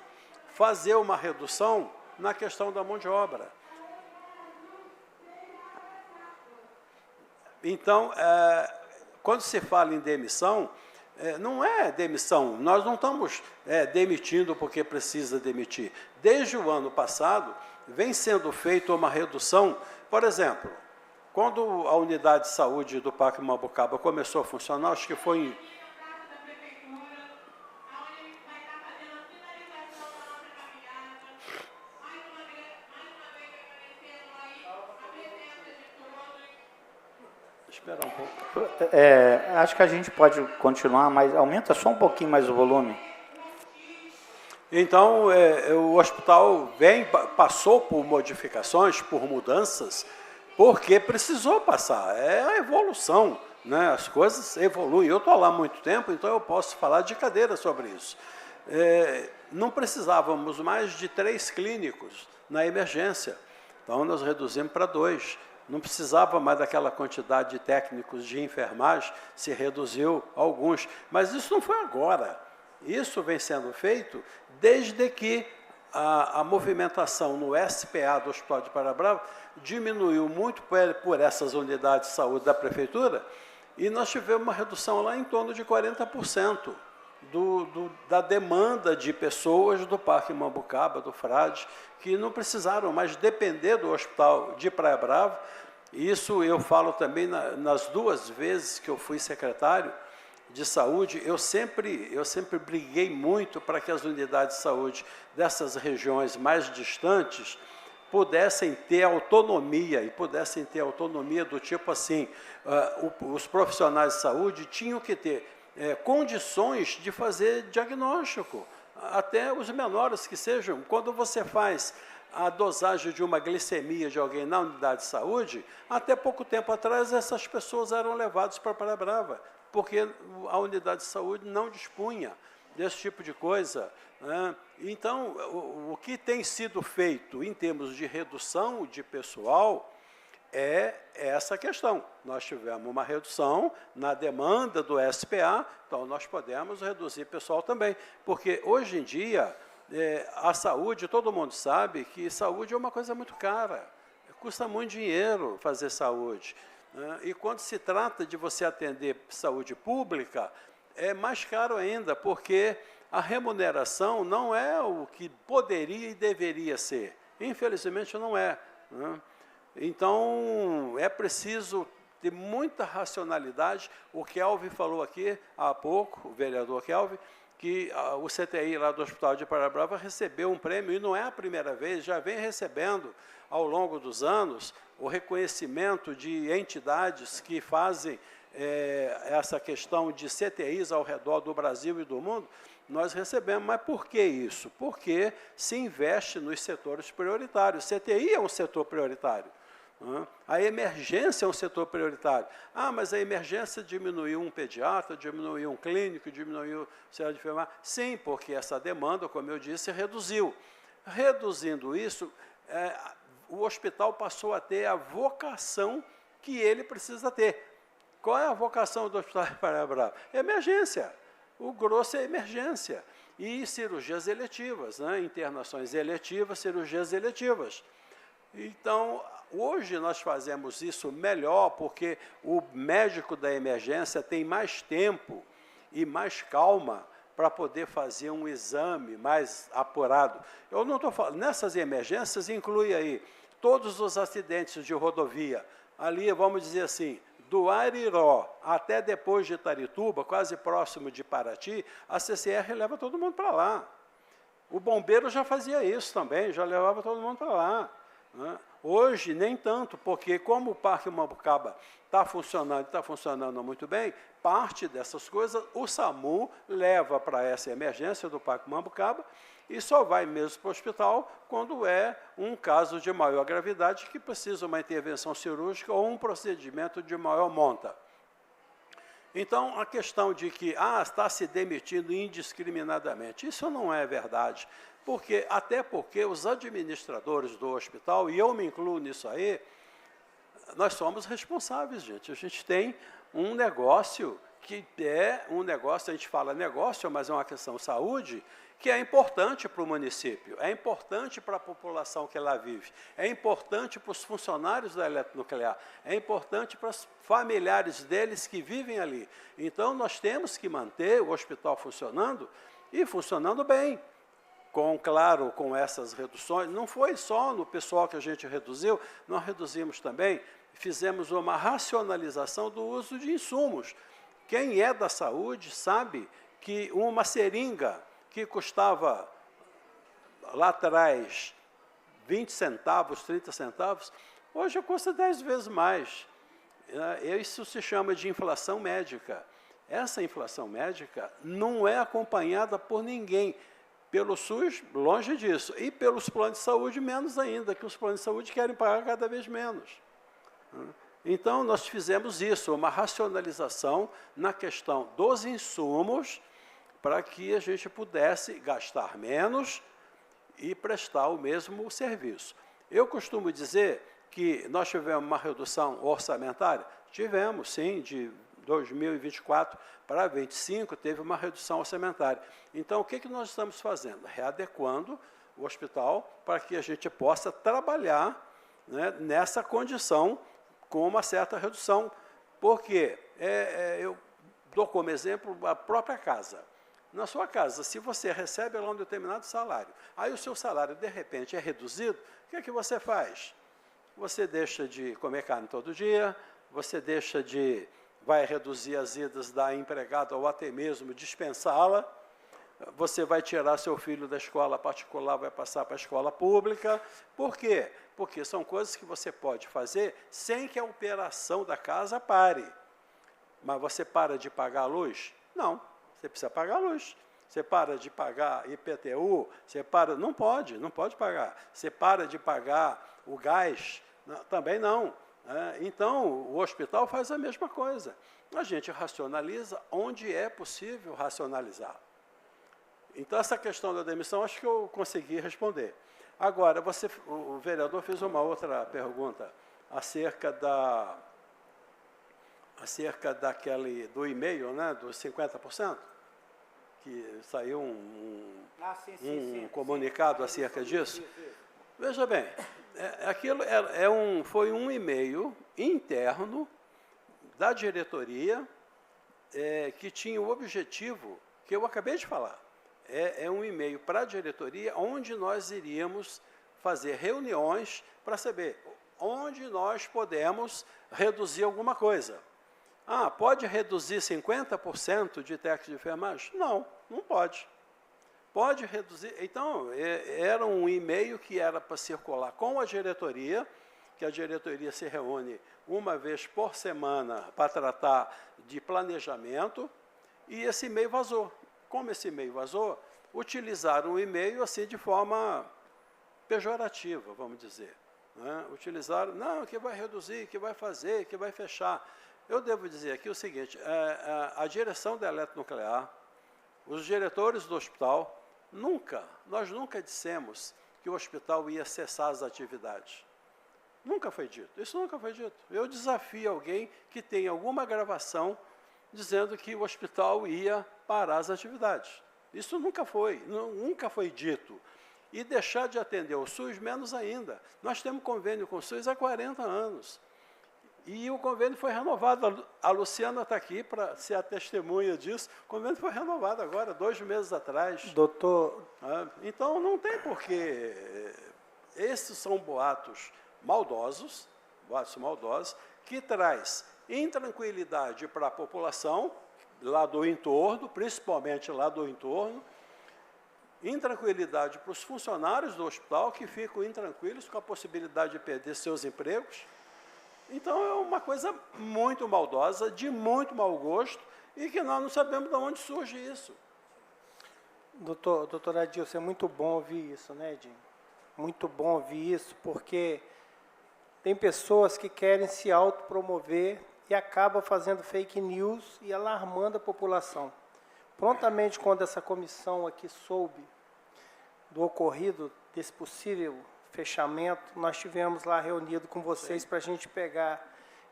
fazer uma redução na questão da mão de obra. Então, quando se fala em demissão, não é demissão, nós não estamos demitindo porque precisa demitir. Desde o ano passado, vem sendo feita uma redução. Por exemplo, quando a unidade de saúde do Parque Mambucaba começou a funcionar, acho que foi em... esperar um pouco.
Acho que a gente pode continuar, mas aumenta só um pouquinho mais o volume.
Então, o hospital passou por modificações, por mudanças, porque precisou passar. É a evolução, né? As coisas evoluem. Eu estou lá há muito tempo, então eu posso falar de cadeira sobre isso. Não precisávamos mais de 3 clínicos na emergência. Então, nós reduzimos para 2. Não precisava mais daquela quantidade de técnicos de enfermagem, se reduziu alguns. Mas isso não foi agora. Isso vem sendo feito desde que a movimentação no SPA do Hospital de Parabrava diminuiu muito por essas unidades de saúde da Prefeitura, e nós tivemos uma redução lá em torno de 40% da demanda de pessoas do Parque Mambucaba, do Frade, que não precisaram mais depender do Hospital de Praia Brava. Isso eu falo também nas 2 vezes que eu fui secretário de saúde. Eu sempre briguei muito para que as unidades de saúde dessas regiões mais distantes pudessem ter autonomia, e pudessem ter autonomia do tipo assim, os profissionais de saúde tinham que ter condições de fazer diagnóstico, até os menores que sejam. Quando você faz a dosagem de uma glicemia de alguém na unidade de saúde, até pouco tempo atrás essas pessoas eram levadas para Praia Brava, porque a unidade de saúde não dispunha desse tipo de coisa, né? Então, o que tem sido feito em termos de redução de pessoal é essa questão. Nós tivemos uma redução na demanda do SPA, então nós podemos reduzir pessoal também, porque hoje em dia a saúde, todo mundo sabe que saúde é uma coisa muito cara, custa muito dinheiro fazer saúde, né? E quando se trata de você atender saúde pública, é mais caro ainda, porque a remuneração não é o que poderia e deveria ser. Infelizmente não é, né? Então, é preciso ter muita racionalidade. O Kelvin falou aqui há pouco, o vereador Kelvin, que o CTI lá do Hospital de Praia Brava recebeu um prêmio, e não é a primeira vez, já vem recebendo ao longo dos anos o reconhecimento de entidades que fazem essa questão de CTIs ao redor do Brasil e do mundo. Nós recebemos. Mas por que isso? Porque se investe nos setores prioritários. CTI é um setor prioritário. A emergência é um setor prioritário. Mas a emergência diminuiu um pediatra, diminuiu um clínico, diminuiu o centro de enfermagem. Sim, porque essa demanda, como eu disse, reduziu. Reduzindo isso, o hospital passou a ter a vocação que ele precisa ter. Qual é a vocação do Hospital de Praia Brava? Emergência. O grosso é emergência. E cirurgias eletivas, né? Internações eletivas, cirurgias eletivas. Então, hoje nós fazemos isso melhor, porque o médico da emergência tem mais tempo e mais calma para poder fazer um exame mais apurado. Eu não estou falando, nessas emergências inclui aí todos os acidentes de rodovia. Ali, vamos dizer assim, do Ariró até depois de Itarituba, quase próximo de Paraty, a CCR leva todo mundo para lá. O bombeiro já fazia isso também, já levava todo mundo para lá, né? Hoje, nem tanto, porque como o Parque Mambucaba está funcionando muito bem, parte dessas coisas o SAMU leva para essa emergência do Parque Mambucaba e só vai mesmo para o hospital quando é um caso de maior gravidade que precisa uma intervenção cirúrgica ou um procedimento de maior monta. Então, a questão de que está se demitindo indiscriminadamente, isso não é verdade. Até porque os administradores do hospital, e eu me incluo nisso aí, nós somos responsáveis, gente. A gente tem um negócio que é um negócio, a gente fala negócio, mas é uma questão de saúde, que é importante para o município, é importante para a população que lá vive, é importante para os funcionários da eletronuclear, é importante para os familiares deles que vivem ali. Então, nós temos que manter o hospital funcionando e funcionando bem. Claro, com essas reduções, não foi só no pessoal que a gente reduziu, nós reduzimos também, fizemos uma racionalização do uso de insumos. Quem é da saúde sabe que uma seringa que custava lá atrás 20 centavos, 30 centavos, hoje custa 10 vezes mais. Isso se chama de inflação médica. Essa inflação médica não é acompanhada por ninguém. Pelo SUS, longe disso. E pelos planos de saúde, menos ainda, que os planos de saúde querem pagar cada vez menos. Então, nós fizemos isso, uma racionalização na questão dos insumos, para que a gente pudesse gastar menos e prestar o mesmo serviço. Eu costumo dizer que nós tivemos uma redução orçamentária. Tivemos, sim, de 2024 para 2025, teve uma redução orçamentária. Então, o que nós estamos fazendo? Readequando o hospital para que a gente possa trabalhar, né, nessa condição com uma certa redução. Porque eu dou como exemplo a própria casa. Na sua casa, se você recebe lá um determinado salário, aí o seu salário, de repente, é reduzido, o que é que você faz? Você deixa de comer carne todo dia, você vai reduzir as idas da empregada ou até mesmo dispensá-la, você vai tirar seu filho da escola particular, vai passar para a escola pública. Por quê? Porque são coisas que você pode fazer sem que a operação da casa pare. Mas você para de pagar a luz? Não, você precisa pagar a luz. Você para de pagar IPTU? Não pode pagar. Você para de pagar o gás? Também não. Então, o hospital faz a mesma coisa. A gente racionaliza onde é possível racionalizar. Então, essa questão da demissão, acho que eu consegui responder. Agora, o vereador fez uma outra pergunta acerca do e-mail, né, dos 50%, que saiu um comunicado acerca disso. Veja bem, aquilo foi um e-mail interno da diretoria que tinha o objetivo que eu acabei de falar. É um e-mail para a diretoria onde nós iríamos fazer reuniões para saber onde nós podemos reduzir alguma coisa. Pode reduzir 50% de técnico de enfermagem? Não pode. Pode reduzir. Então, era um e-mail que era para circular com a diretoria, que a diretoria se reúne uma vez por semana para tratar de planejamento, e esse e-mail vazou. Como esse e-mail vazou, utilizaram o e-mail assim de forma pejorativa, vamos dizer. Utilizaram, não, que vai reduzir, que vai fazer, que vai fechar. Eu devo dizer aqui o seguinte, a direção da Eletronuclear, os diretores do hospital, nós nunca dissemos que o hospital ia cessar as atividades. Nunca foi dito, isso nunca foi dito. Eu desafio alguém que tenha alguma gravação dizendo que o hospital ia parar as atividades. Isso nunca foi dito. E deixar de atender o SUS, menos ainda. Nós temos convênio com o SUS há 40 anos. E o convênio foi renovado. A Luciana está aqui para ser a testemunha disso. O convênio foi renovado agora, 2 meses atrás.
Doutor...
Então, não tem porquê. Esses são boatos maldosos, que traz intranquilidade para a população, lá do entorno, principalmente lá do entorno, intranquilidade para os funcionários do hospital, que ficam intranquilos com a possibilidade de perder seus empregos. Então, é uma coisa muito maldosa, de muito mau gosto, e que nós não sabemos de onde surge isso.
Doutor Adilson, é muito bom ouvir isso, né, Edinho? Muito bom ouvir isso, porque tem pessoas que querem se autopromover e acabam fazendo fake news e alarmando a população. Prontamente, quando essa comissão aqui soube do ocorrido, desse possível fechamento, nós tivemos lá reunido com vocês para a gente pegar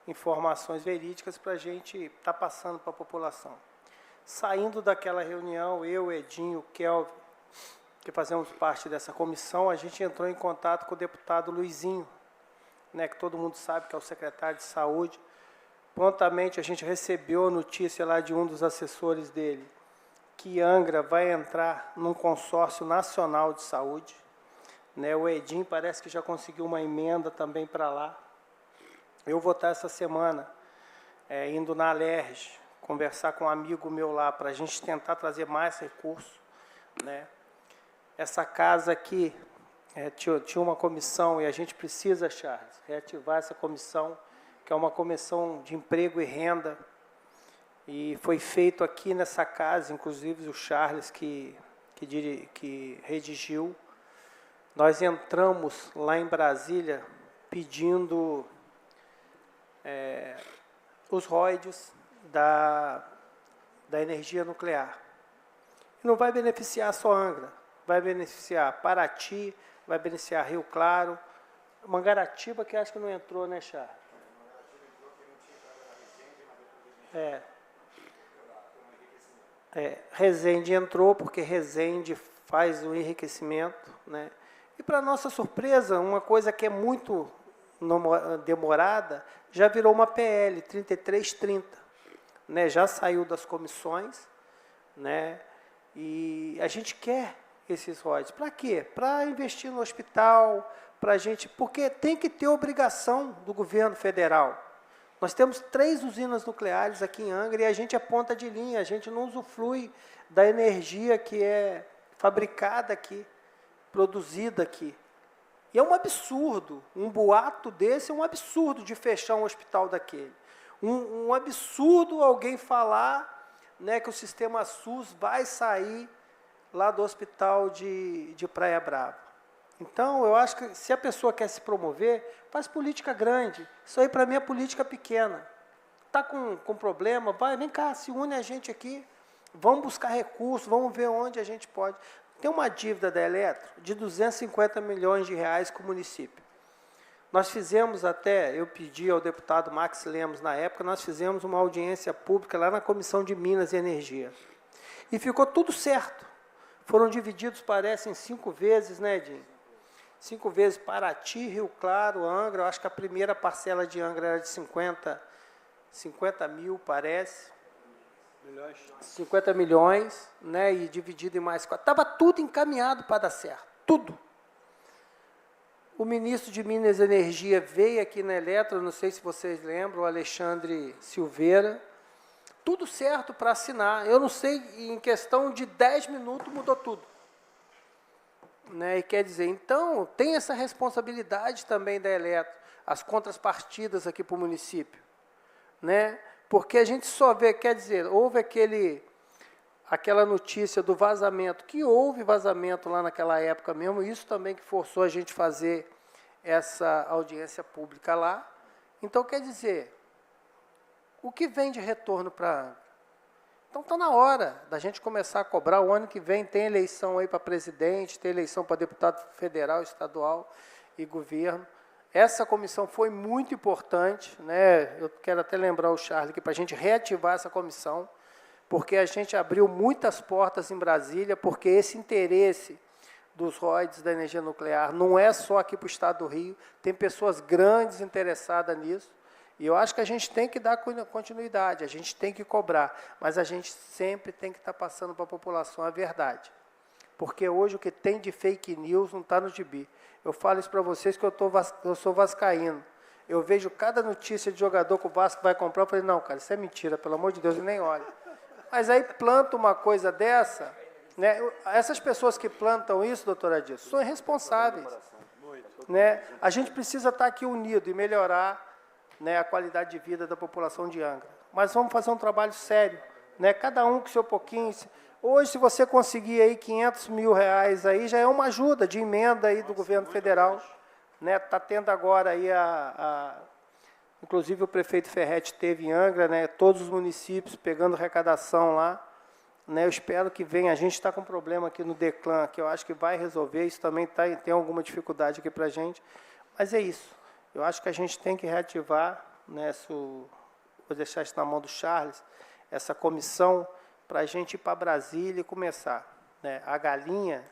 informações verídicas para a gente estar passando para a população. Saindo daquela reunião, eu, Edinho, Kelvin, que fazemos parte dessa comissão, a gente entrou em contato com o deputado Luizinho, né, que todo mundo sabe que é o secretário de Saúde. Prontamente a gente recebeu a notícia lá de um dos assessores dele, que Angra vai entrar num consórcio nacional de saúde. Né, o Edinho parece que já conseguiu uma emenda também para lá. Eu vou estar essa semana indo na Alerj, conversar com um amigo meu lá, para a gente tentar trazer mais recursos. Né. Essa casa aqui tinha uma comissão, e a gente precisa, Charles, reativar essa comissão, que é uma comissão de emprego e renda, e foi feito aqui nessa casa, inclusive o Charles que redigiu. Nós entramos lá em Brasília pedindo os royalties da energia nuclear. E não vai beneficiar só Angra, vai beneficiar Paraty, vai beneficiar Rio Claro, Mangaratiba, que acho que não entrou, né, Charles? Resende entrou, porque Resende faz o enriquecimento, né? E, para nossa surpresa, uma coisa que é muito demorada, já virou uma PL, 3330, né? Já saiu das comissões, né? E a gente quer esses royalties. Para quê? Para investir no hospital, para a gente, porque tem que ter obrigação do governo federal. Nós temos 3 usinas nucleares aqui em Angra e a gente é ponta de linha, a gente não usufrui da energia que é fabricada aqui, produzida aqui. E é um absurdo, um boato desse é um absurdo de fechar um hospital daquele. Um absurdo alguém falar, né, que o sistema SUS vai sair lá do hospital de Praia Brava. Então, eu acho que se a pessoa quer se promover, faz política grande. Isso aí, para mim, é política pequena. Está com problema? Vai, vem cá, se une a gente aqui. Vamos buscar recursos, vamos ver onde a gente pode. Tem uma dívida da Eletro de 250 milhões de reais com o município. Nós fizemos até, eu pedi ao deputado Max Lemos, na época, nós fizemos uma audiência pública lá na Comissão de Minas e Energia. E ficou tudo certo. Foram divididos, parece, em 5 vezes, né, Edinho? 5 vezes Paraty, Rio Claro, Angra. Eu acho que a primeira parcela de Angra era de 50 mil, parece. 50 milhões, né, e dividido em mais 4. Estava tudo encaminhado para dar certo, tudo. O ministro de Minas e Energia veio aqui na Eletro, não sei se vocês lembram, o Alexandre Silveira, tudo certo para assinar. Eu não sei, em questão de 10 minutos mudou tudo. Né, e quer dizer, então, tem essa responsabilidade também da Eletro, as contrapartidas aqui para o município. Né, porque a gente só vê, quer dizer, houve aquela notícia do vazamento, que houve vazamento lá naquela época mesmo, isso também que forçou a gente fazer essa audiência pública lá. Então, quer dizer, o que vem de retorno para... Então, está na hora da gente começar a cobrar. O ano que vem tem eleição aí para presidente, tem eleição para deputado federal, estadual e governo. Essa comissão foi muito importante, né? Eu quero até lembrar o Charles aqui para a gente reativar essa comissão, porque a gente abriu muitas portas em Brasília, porque esse interesse dos royalties da energia nuclear não é só aqui para o estado do Rio, tem pessoas grandes interessadas nisso, e eu acho que a gente tem que dar continuidade, a gente tem que cobrar, mas a gente sempre tem que estar passando para a população a verdade. Porque hoje o que tem de fake news não está no gibi. Eu falo isso para vocês que eu sou vascaíno. Eu vejo cada notícia de jogador que o Vasco vai comprar, eu falei, não, cara, isso é mentira, pelo amor de Deus, eu nem olho. Mas aí planta uma coisa dessa, né? Essas pessoas que plantam isso, doutora Adilson, são irresponsáveis. Né? A gente precisa estar aqui unido e melhorar, né, a qualidade de vida da população de Angra. Mas vamos fazer um trabalho sério, né? Cada um com seu pouquinho. Hoje, se você conseguir aí 500 mil reais, aí, já é uma ajuda de emenda aí do governo federal. Né? Está tendo agora aí inclusive o prefeito Ferretti teve em Angra, né? Todos os municípios pegando arrecadação lá. Né? Eu espero que venha. A gente está com um problema aqui no Declan, que eu acho que vai resolver. Isso também tem alguma dificuldade aqui para a gente. Mas é isso. Eu acho que a gente tem que reativar, né, vou deixar isso na mão do Charles, essa comissão para a gente ir para Brasília e começar. Né? A galinha,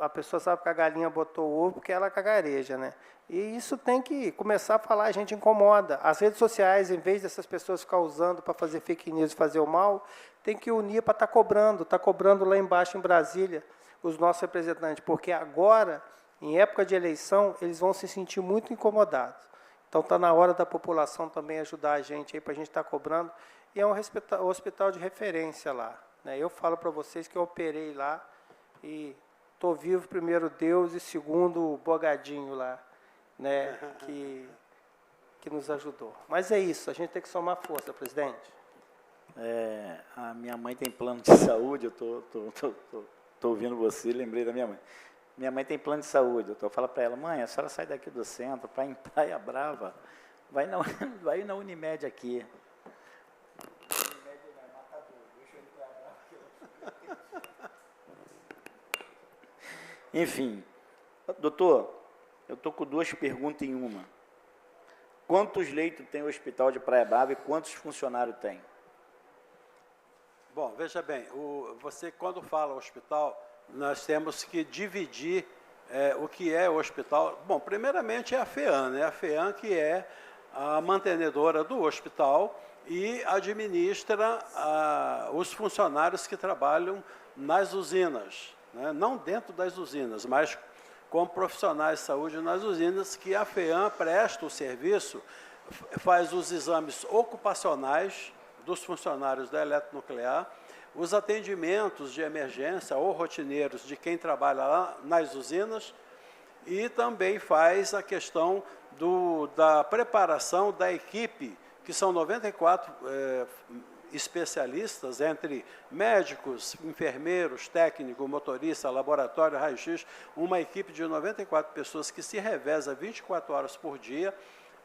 a pessoa sabe que a galinha botou o ovo porque ela cagareja. Né? E isso tem que começar a falar, a gente incomoda. As redes sociais, em vez dessas pessoas ficar usando para fazer fake news e fazer o mal, tem que unir para estar cobrando lá embaixo em Brasília os nossos representantes, porque agora, em época de eleição, eles vão se sentir muito incomodados. Então, está na hora da população também ajudar a gente aí para a gente estar cobrando. E é um hospital de referência lá. Né? Eu falo para vocês que eu operei lá e estou vivo, primeiro Deus, e segundo o Bogadinho lá. Né? Que que nos ajudou. Mas é isso, a gente tem que somar força, presidente.
A minha mãe tem plano de saúde, eu tô ouvindo você, lembrei da minha mãe. Minha mãe tem plano de saúde, doutor. Fala para ela, mãe, a senhora sai daqui do centro para ir em Praia Brava, vai na Unimed aqui. Enfim, doutor, eu estou com 2 perguntas em uma. Quantos leitos tem o hospital de Praia Brava e quantos funcionários tem?
Bom, veja bem, você quando fala hospital, nós temos que dividir o que é o hospital. Bom, primeiramente é a FEAM, né? A FEAM que é a mantenedora do hospital e administra os funcionários que trabalham nas usinas, né? Não dentro das usinas, mas como profissionais de saúde nas usinas, que a FEAM presta o serviço, faz os exames ocupacionais dos funcionários da eletronuclear, os atendimentos de emergência ou rotineiros de quem trabalha lá nas usinas e também faz a questão da preparação da equipe, que são 94 especialistas, entre médicos, enfermeiros, técnico, motorista, laboratório, raio-x, uma equipe de 94 pessoas que se reveza 24 horas por dia.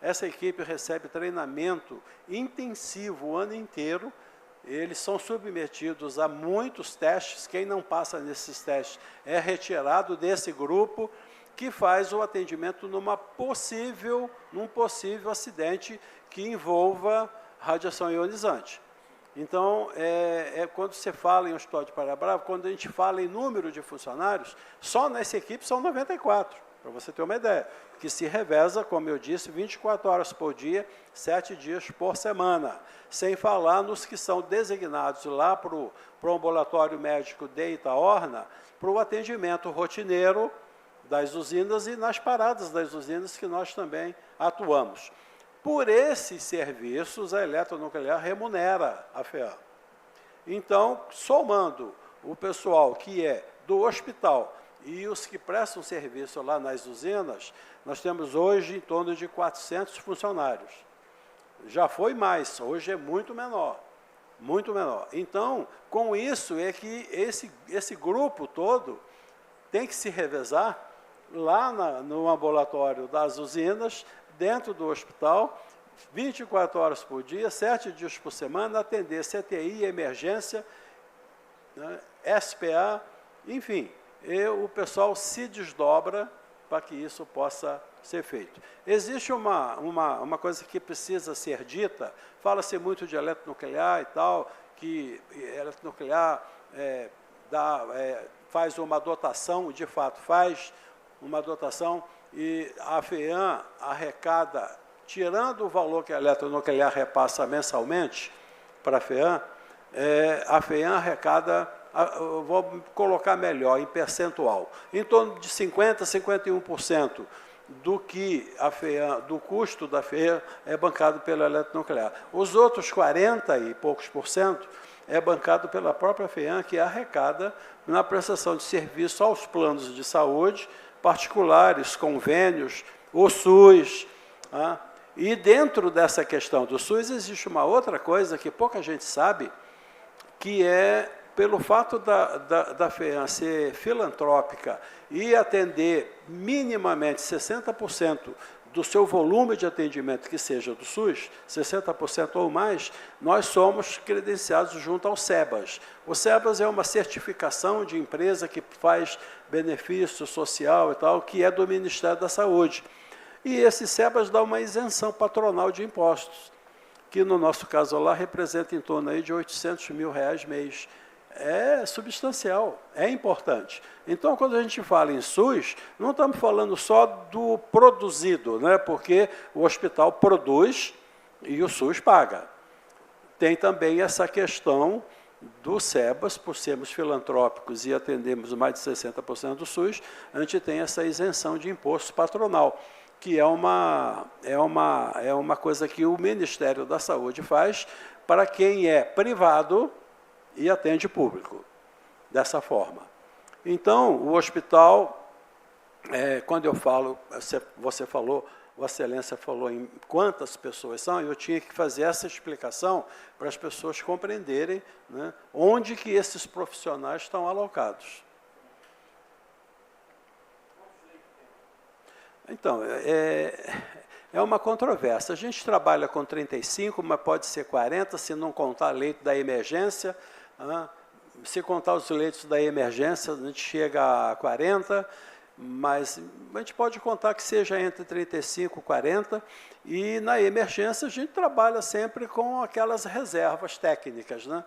Essa equipe recebe treinamento intensivo o ano inteiro, eles são submetidos a muitos testes, quem não passa nesses testes é retirado desse grupo, que faz o atendimento num possível acidente que envolva radiação ionizante. Então, quando você fala em Hospital de Praia Brava, quando a gente fala em número de funcionários, só nessa equipe são 94, para você ter uma ideia, que se reveza, como eu disse, 24 horas por dia, 7 dias por semana, sem falar nos que são designados lá para o ambulatório médico de Itaorna, para o atendimento rotineiro das usinas e nas paradas das usinas que nós também atuamos. Por esses serviços, a eletronuclear remunera a FEAM. Então, somando o pessoal que é do hospital e os que prestam serviço lá nas usinas, nós temos hoje em torno de 400 funcionários. Já foi mais, hoje é muito menor, muito menor. Então, com isso é que esse grupo todo tem que se revezar lá no ambulatório das usinas, dentro do hospital, 24 horas por dia, 7 dias por semana, atender CTI, emergência, né, SPA, enfim, o pessoal se desdobra para que isso possa ser feito. Existe uma coisa que precisa ser dita, fala-se muito de eletronuclear e tal, que eletronuclear faz uma dotação, de fato faz uma dotação, e a FEAM arrecada, tirando o valor que a eletronuclear repassa mensalmente para a FEAM arrecada, vou colocar melhor, em percentual, em torno de 50% a 51% do que do custo da FEAM é bancado pela eletronuclear. Os outros 40 e poucos % é bancado pela própria FEAM, que arrecada na prestação de serviço aos planos de saúde particulares, convênios, o SUS. E dentro dessa questão do SUS existe uma outra coisa que pouca gente sabe, que é, pelo fato da FEAM ser filantrópica e atender minimamente 60% do seu volume de atendimento que seja do SUS, 60% ou mais, nós somos credenciados junto ao SEBAS. O SEBAS é uma certificação de empresa que faz benefício social e tal, que é do Ministério da Saúde. E esse SEBAS dá uma isenção patronal de impostos, que no nosso caso lá representa em torno aí de R$800 mil mês. É substancial, é importante. Então, quando a gente fala em SUS, não estamos falando só do produzido, né? Porque o hospital produz e o SUS paga. Tem também essa questão do SEBAS, por sermos filantrópicos e atendemos mais de 60% do SUS, a gente tem essa isenção de imposto patronal, que é uma coisa que o Ministério da Saúde faz para quem é privado e atende público, dessa forma. Então, o hospital quando eu falo, você falou, Vossa Excelência falou em quantas pessoas são, eu tinha que fazer essa explicação para as pessoas compreenderem, né, onde que esses profissionais estão alocados. Então, é uma controvérsia. A gente trabalha com 35, mas pode ser 40, se não contar leito da emergência. Se contar os leitos da emergência, a gente chega a 40, mas a gente pode contar que seja entre 35 e 40, e na emergência a gente trabalha sempre com aquelas reservas técnicas, né?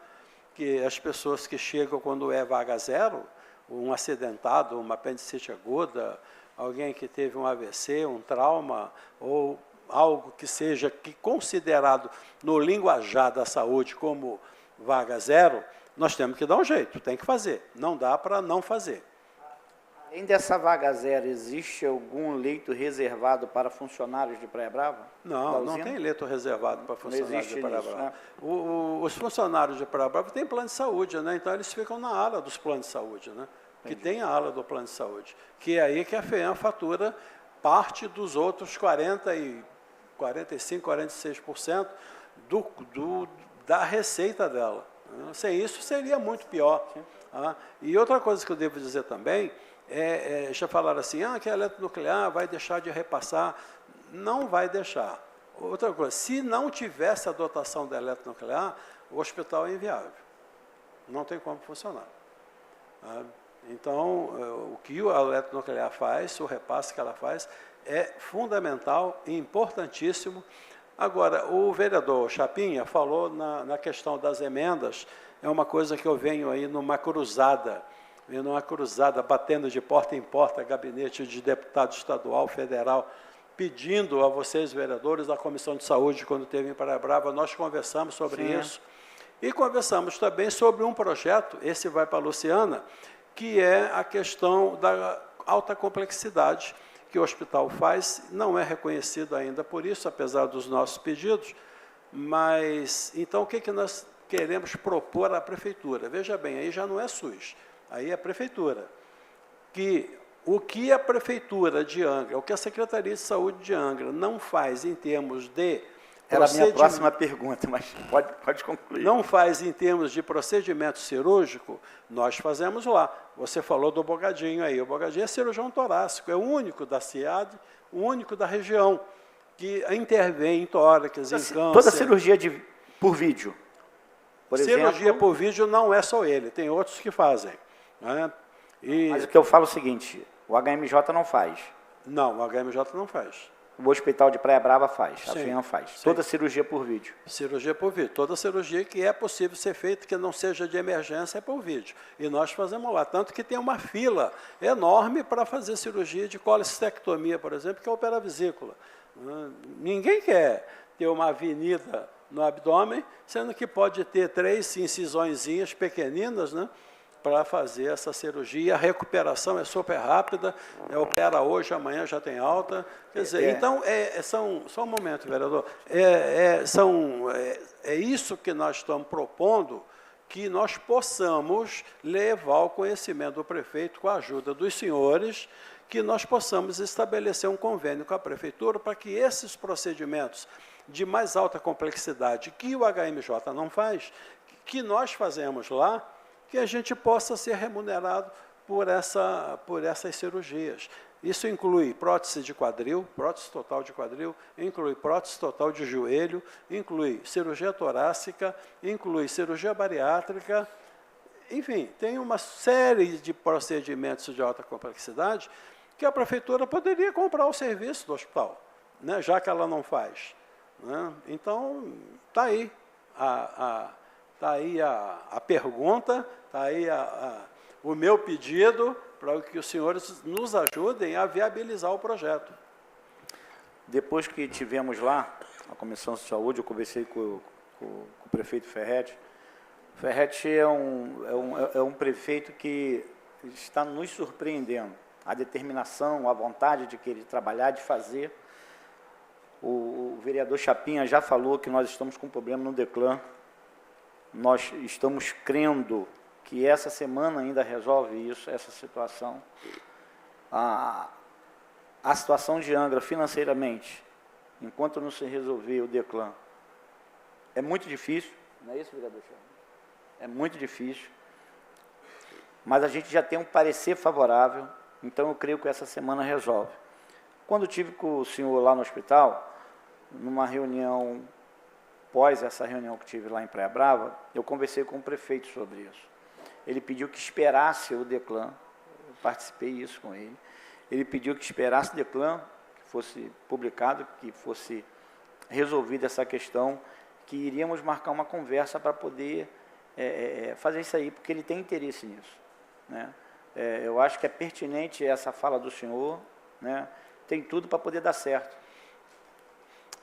Que as pessoas que chegam quando é vaga zero, um acidentado, uma apendicite aguda, alguém que teve um AVC, um trauma, ou algo que seja considerado no linguajar da saúde como vaga zero, nós temos que dar um jeito, tem que fazer, não dá para não fazer.
Além dessa vaga zero, existe algum leito reservado para funcionários de Praia Brava?
Não, não tem leito reservado para funcionários de Praia Brava.
Né?
Os funcionários de Praia Brava têm plano de saúde, né? Então eles ficam na ala dos planos de saúde, né? Que tem a ala do plano de saúde, que é aí que a FEAM fatura parte dos outros 45, 46% da receita dela. Sem isso, seria muito pior. E outra coisa que eu devo dizer também, já falaram assim, que a eletronuclear vai deixar de repassar. Não vai deixar. Outra coisa, se não tivesse a dotação da eletronuclear, o hospital é inviável. Não tem como funcionar. Então, o que a eletronuclear faz, o repasse que ela faz, é fundamental e importantíssimo. Agora, o vereador Chapinha falou na questão das emendas, é uma coisa que eu venho aí numa cruzada, batendo de porta em porta, gabinete de deputado estadual, federal, pedindo a vocês, vereadores da Comissão de Saúde, quando teve em Praia Brava, nós conversamos sobre isso, e conversamos também sobre um projeto, esse vai para a Luciana, que é a questão da alta complexidade que o hospital faz, não é reconhecido ainda por isso, apesar dos nossos pedidos, mas, então, o que nós queremos propor à Prefeitura? Veja bem, aí já não é SUS, aí é a Prefeitura, que o que a Prefeitura de Angra, o que a Secretaria de Saúde de Angra não faz em termos de
era a minha próxima pergunta, mas pode concluir.
Não faz em termos de procedimento cirúrgico, nós fazemos lá. Você falou do Bogadinho aí. O Bogadinho é cirurgião torácico, é o único da CIAD, o único da região, que intervém em tórax, em câncer.
Toda cirurgia por vídeo, por exemplo.
Cirurgia por vídeo não é só ele, tem outros que fazem. Né?
Mas o que eu falo é o seguinte, o HMJ não faz.
Não, o HMJ não faz.
O Hospital de Praia Brava faz, a FEAM faz.
Sim.
Toda cirurgia por vídeo.
Cirurgia por vídeo. Toda cirurgia que é possível ser feita, que não seja de emergência, é por vídeo. E nós fazemos lá. Tanto que tem uma fila enorme para fazer cirurgia de colecistectomia, por exemplo, que é operar a vesícula. Ninguém quer ter uma avenida no abdômen, sendo que pode ter 3 incisõezinhas pequeninas, né? Para fazer essa cirurgia. A recuperação é super rápida, opera hoje, amanhã já tem alta. Quer dizer, então, só um momento, vereador, é isso que nós estamos propondo, que nós possamos levar ao conhecimento do prefeito, com a ajuda dos senhores, que nós possamos estabelecer um convênio com a Prefeitura para que esses procedimentos de mais alta complexidade, que o HMJ não faz, que nós fazemos lá, que a gente possa ser remunerado por essas cirurgias. Isso inclui prótese de quadril, prótese total de quadril, inclui prótese total de joelho, inclui cirurgia torácica, inclui cirurgia bariátrica, enfim, tem uma série de procedimentos de alta complexidade que a Prefeitura poderia comprar o serviço do hospital, né, já que ela não faz. Né? Então, está aí Está aí a pergunta, está aí o meu pedido para que os senhores nos ajudem a viabilizar o projeto.
Depois que tivemos lá, a Comissão de Saúde, eu conversei com o prefeito Ferretti. O Ferretti é um prefeito que está nos surpreendendo. A determinação, a vontade de querer trabalhar, de fazer. O vereador Chapinha já falou que nós estamos com um problema no Declan. Nós estamos crendo que essa semana ainda resolve isso, essa situação. a situação de Angra financeiramente, enquanto não se resolver o Declan, é muito difícil, não é isso, vereador Charles? É muito difícil, mas a gente já tem um parecer favorável, então eu creio que essa semana resolve. Quando eu tive com o senhor lá no hospital, numa reunião, após essa reunião que tive lá em Praia Brava, eu conversei com o prefeito sobre isso. Ele pediu que esperasse o Declan, eu participei disso com ele, ele pediu que esperasse o Declan, que fosse publicado, que fosse resolvida essa questão, que iríamos marcar uma conversa para poder fazer isso aí, porque ele tem interesse nisso, né? Eu acho que é pertinente essa fala do senhor, né? Tem tudo para poder dar certo.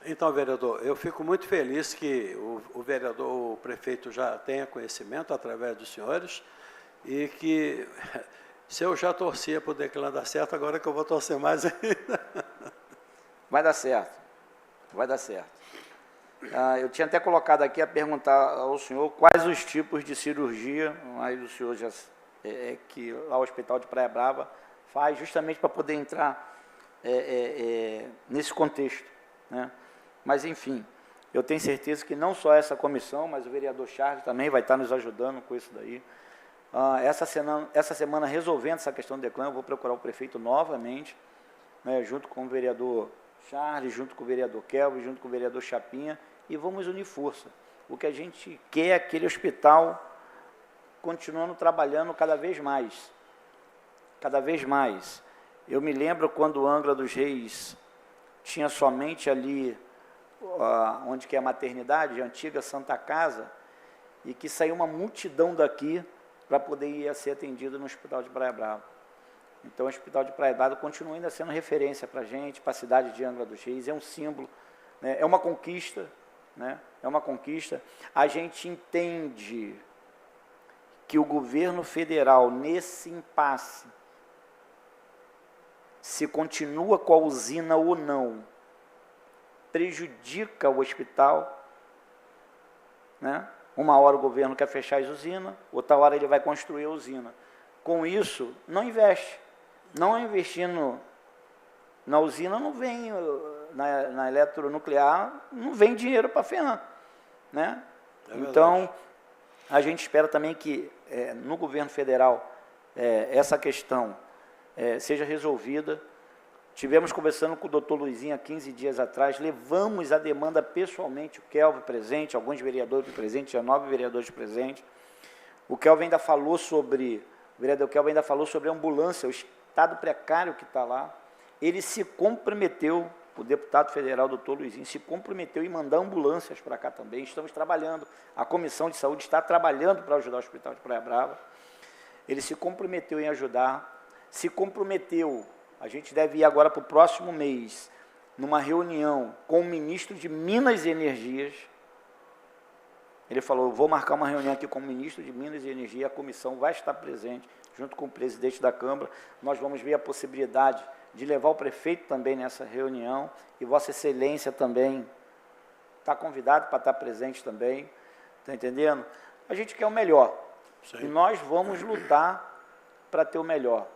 Então, vereador, eu fico muito feliz que o prefeito já tenha conhecimento através dos senhores e que, se eu já torcia para o Declan dar certo, agora que eu vou torcer mais ainda.
Vai dar certo, vai dar certo. Eu tinha até colocado aqui a perguntar ao senhor quais os tipos de cirurgia, aí o senhor já, que lá o Hospital de Praia Brava faz, justamente para poder entrar nesse contexto, né? Mas, enfim, eu tenho certeza que não só essa comissão, mas o vereador Charles também vai estar nos ajudando com isso daí. Essa semana, resolvendo essa questão do Declan, eu vou procurar o prefeito novamente, né, junto com o vereador Charles, junto com o vereador Kelvin, junto com o vereador Chapinha, e vamos unir força. O que a gente quer é aquele hospital continuando trabalhando cada vez mais. Cada vez mais. Eu me lembro quando o Angra dos Reis tinha somente ali, onde que é a maternidade, a antiga Santa Casa, e que saiu uma multidão daqui para poder ir ser atendido no Hospital de Praia Brava. Então, o Hospital de Praia Brava continua ainda sendo referência para a gente, para a cidade de Angra dos Reis, é um símbolo, né? É uma conquista, né? É uma conquista. A gente entende que o governo federal, nesse impasse, se continua com a usina ou não, prejudica o hospital, né? Uma hora o governo quer fechar as usinas, outra hora ele vai construir a usina. Com isso, não investe. Não investindo na usina, não vem, na eletronuclear, não vem dinheiro para a FEAM, né? Então, a gente espera também que no governo federal essa questão seja resolvida. Tivemos conversando com o doutor Luizinho há 15 dias atrás, levamos a demanda pessoalmente, o Kelvin presente, alguns vereadores presentes, já 9 vereadores presentes. O Kelvin ainda falou sobre, o vereador Kelvin ainda falou sobre a ambulância, o estado precário que está lá. Ele se comprometeu, o deputado federal, doutor Luizinho, se comprometeu em mandar ambulâncias para cá também. Estamos trabalhando, a Comissão de Saúde está trabalhando para ajudar o Hospital de Praia Brava. Ele se comprometeu em ajudar, se comprometeu. A gente deve ir agora para o próximo mês, numa reunião com o ministro de Minas e Energias. Ele falou, vou marcar uma reunião aqui com o ministro de Minas e Energia, a comissão vai estar presente, junto com o presidente da Câmara. Nós vamos ver a possibilidade de levar o prefeito também nessa reunião, e Vossa Excelência também está convidado para estar presente também, está entendendo? A gente quer o melhor, sim, e nós vamos lutar para ter o melhor.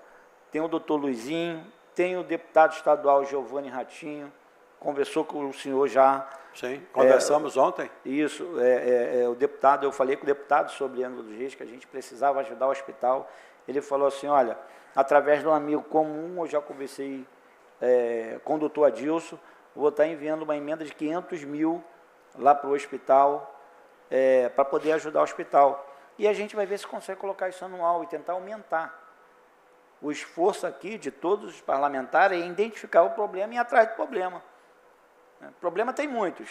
Tem o doutor Luizinho, tem o deputado estadual Giovanni Ratinho, conversou com o senhor já.
Sim, conversamos ontem.
Isso, o deputado, eu falei com o deputado sobre Angra dos Reis, que a gente precisava ajudar o hospital. Ele falou assim, olha, através de um amigo comum, eu já conversei com o doutor Adilson, vou estar enviando uma emenda de 500 mil lá para o hospital, para poder ajudar o hospital. E a gente vai ver se consegue colocar isso anual e tentar aumentar. O esforço aqui de todos os parlamentares é identificar o problema e ir atrás do problema. Problema tem muitos.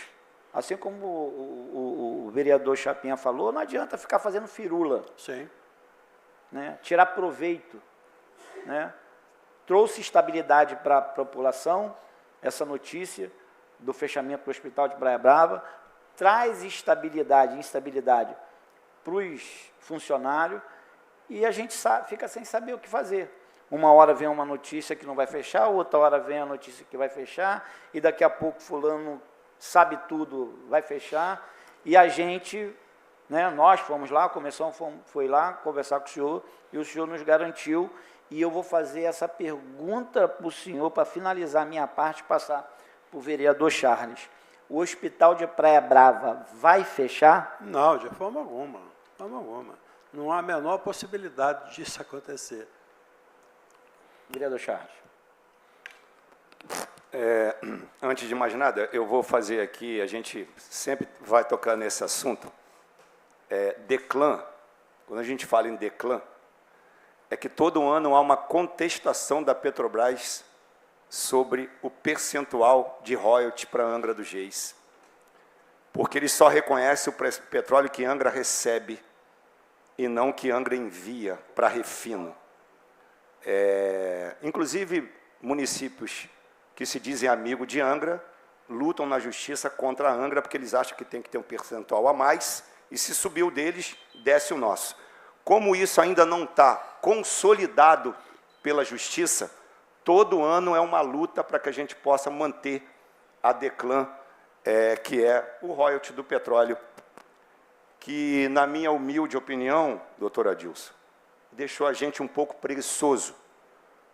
Assim como o vereador Chapinha falou, não adianta ficar fazendo firula.
Sim.
Né? Tirar proveito. Né? Trouxe estabilidade para a população, essa notícia do fechamento do Hospital de Praia Brava, traz estabilidade e instabilidade para os funcionários, e a gente fica sem saber o que fazer. Uma hora vem uma notícia que não vai fechar, outra hora vem a notícia que vai fechar, e daqui a pouco fulano sabe tudo, vai fechar, e a gente, né, nós fomos lá, a comissão foi lá conversar com o senhor, e o senhor nos garantiu e eu vou fazer essa pergunta para o senhor, para finalizar a minha parte, passar para o vereador Charles. O Hospital de Praia Brava vai fechar?
Não, de forma alguma. De forma alguma. Não há a menor possibilidade disso acontecer.
Vereador Charles.
Antes de mais nada, eu vou fazer aqui, a gente sempre vai tocar nesse assunto, Declan. Quando a gente fala em Declan, é que todo ano há uma contestação da Petrobras sobre o percentual de royalty para Angra dos Reis. Porque ele só reconhece o petróleo que Angra recebe e não que Angra envia para refino. Inclusive, municípios que se dizem amigos de Angra lutam na justiça contra a Angra porque eles acham que tem que ter um percentual a mais e se subir o deles, desce o nosso. Como isso ainda não está consolidado pela justiça, todo ano é uma luta para que a gente possa manter a Declan, que é o royalty do petróleo, que, na minha humilde opinião, doutor Adilson, deixou a gente um pouco preguiçoso,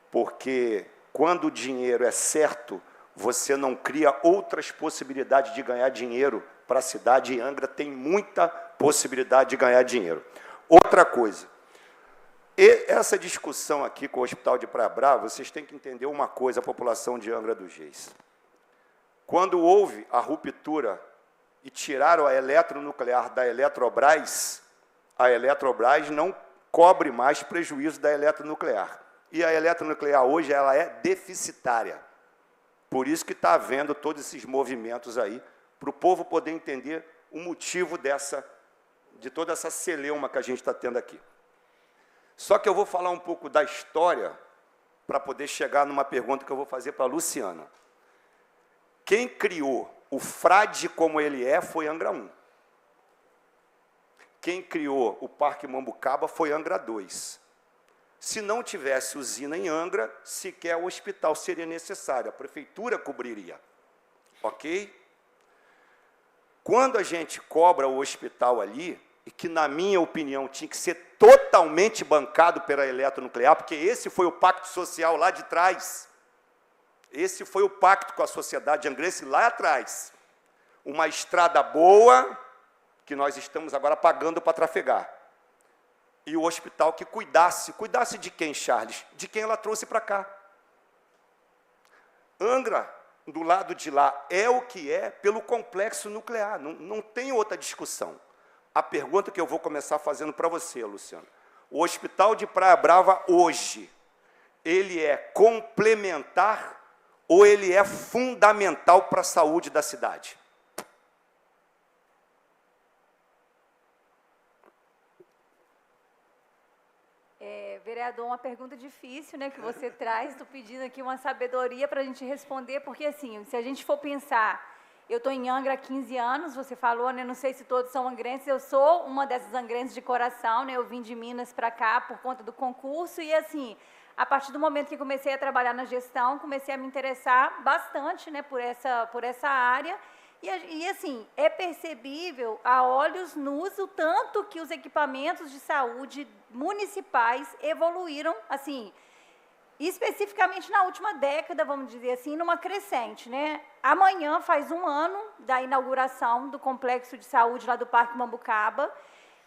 porque quando o dinheiro é certo, você não cria outras possibilidades de ganhar dinheiro para a cidade, e Angra tem muita possibilidade de ganhar dinheiro. Outra coisa, essa discussão aqui com o Hospital de Praia Brava, vocês têm que entender uma coisa, a população de Angra dos Reis. Quando houve a ruptura e tiraram a eletronuclear da Eletrobras, a Eletrobras não cobre mais prejuízo da eletronuclear. E a eletronuclear hoje ela é deficitária. Por isso que está havendo todos esses movimentos aí, para o povo poder entender o motivo de toda essa celeuma que a gente está tendo aqui. Só que eu vou falar um pouco da história para poder chegar numa pergunta que eu vou fazer para a Luciana. Quem criou o frade como ele foi Angra 1. Quem criou o Parque Mambucaba foi Angra 2. Se não tivesse usina em Angra, sequer o hospital seria necessário, a prefeitura cobriria. Ok? Quando a gente cobra o hospital ali, e que, na minha opinião, tinha que ser totalmente bancado pela eletronuclear, porque esse foi o pacto social lá de trás. Esse foi o pacto com a sociedade angrense lá atrás. Uma estrada boa, que nós estamos agora pagando para trafegar. E o hospital que cuidasse de quem, Charles? De quem ela trouxe para cá. Angra, do lado de lá, é o que é pelo complexo nuclear, não tem outra discussão. A pergunta que eu vou começar fazendo para você, Luciano. O Hospital de Praia Brava, hoje, ele é complementar ou ele é fundamental para a saúde da cidade?
Vereador, uma pergunta difícil, né, que você traz. Estou pedindo aqui uma sabedoria para a gente responder, porque, assim, se a gente for pensar, eu estou em Angra há 15 anos, você falou, né, não sei se todos são angrenses, eu sou uma dessas angrenses de coração, né, eu vim de Minas para cá por conta do concurso, e, assim, a partir do momento que comecei a trabalhar na gestão, comecei a me interessar bastante, né, por essa área. E, assim, é percebível a olhos nus o tanto que os equipamentos de saúde municipais evoluíram, assim, especificamente na última década, vamos dizer assim, numa crescente, né? Amanhã faz 1 ano da inauguração do complexo de saúde lá do Parque Mambucaba,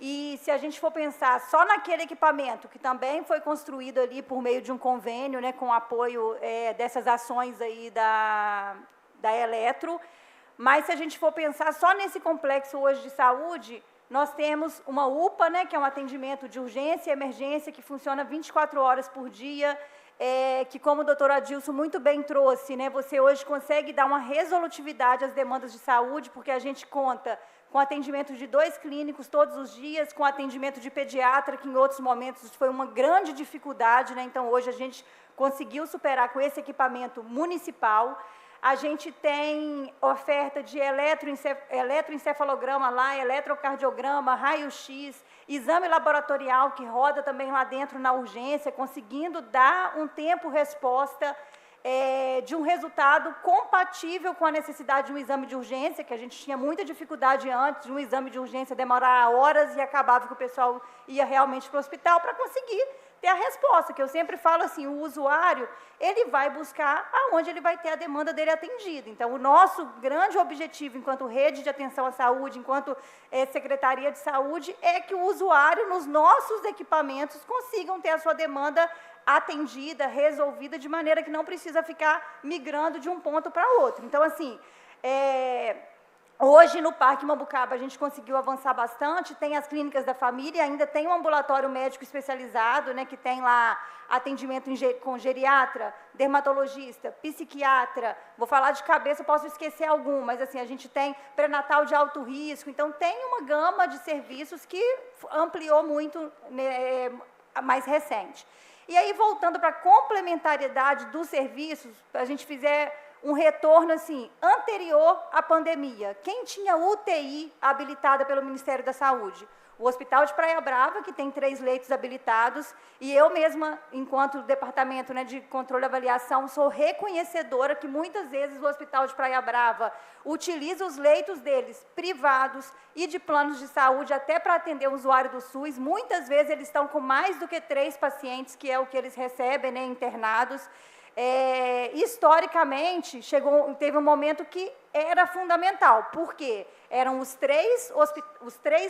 e se a gente for pensar só naquele equipamento, que também foi construído ali por meio de um convênio, né, com apoio dessas ações aí da Eletro, mas se a gente for pensar só nesse complexo hoje de saúde, nós temos uma UPA, né, que é um atendimento de urgência e emergência, que funciona 24 horas por dia, que, como o doutor Adilson muito bem trouxe, né, você hoje consegue dar uma resolutividade às demandas de saúde, porque a gente conta com atendimento de 2 clínicos todos os dias, com atendimento de pediatra, que em outros momentos foi uma grande dificuldade, né, então hoje a gente conseguiu superar com esse equipamento municipal. A gente tem oferta de eletroencefalograma lá, eletrocardiograma, raio-x, exame laboratorial que roda também lá dentro na urgência, conseguindo dar um tempo-resposta de um resultado compatível com a necessidade de um exame de urgência, que a gente tinha muita dificuldade antes de um exame de urgência demorar horas e acabava que o pessoal ia realmente para o hospital para conseguir ter a resposta, que eu sempre falo assim, o usuário, ele vai buscar aonde ele vai ter a demanda dele atendida. Então, o nosso grande objetivo, enquanto rede de atenção à saúde, enquanto Secretaria de Saúde, é que o usuário, nos nossos equipamentos, consigam ter a sua demanda atendida, resolvida, de maneira que não precisa ficar migrando de um ponto para outro. Então, assim, hoje, no Parque Mambucaba, a gente conseguiu avançar bastante, tem as clínicas da família, ainda tem um ambulatório médico especializado, né, que tem lá atendimento com geriatra, dermatologista, psiquiatra, vou falar de cabeça, posso esquecer algum, mas assim, a gente tem pré-natal de alto risco, então tem uma gama de serviços que ampliou muito, né, mais recente. E aí, voltando para a complementariedade dos serviços, a gente fizer um retorno assim, anterior à pandemia. Quem tinha UTI habilitada pelo Ministério da Saúde? O Hospital de Praia Brava, que tem 3 leitos habilitados, e eu mesma, enquanto departamento, né, de controle e avaliação, sou reconhecedora que muitas vezes o Hospital de Praia Brava utiliza os leitos deles privados e de planos de saúde até para atender o usuário do SUS. Muitas vezes eles estão com mais do que 3 pacientes, que é o que eles recebem, né, internados. Historicamente, teve um momento que era fundamental. Por quê? Eram os 3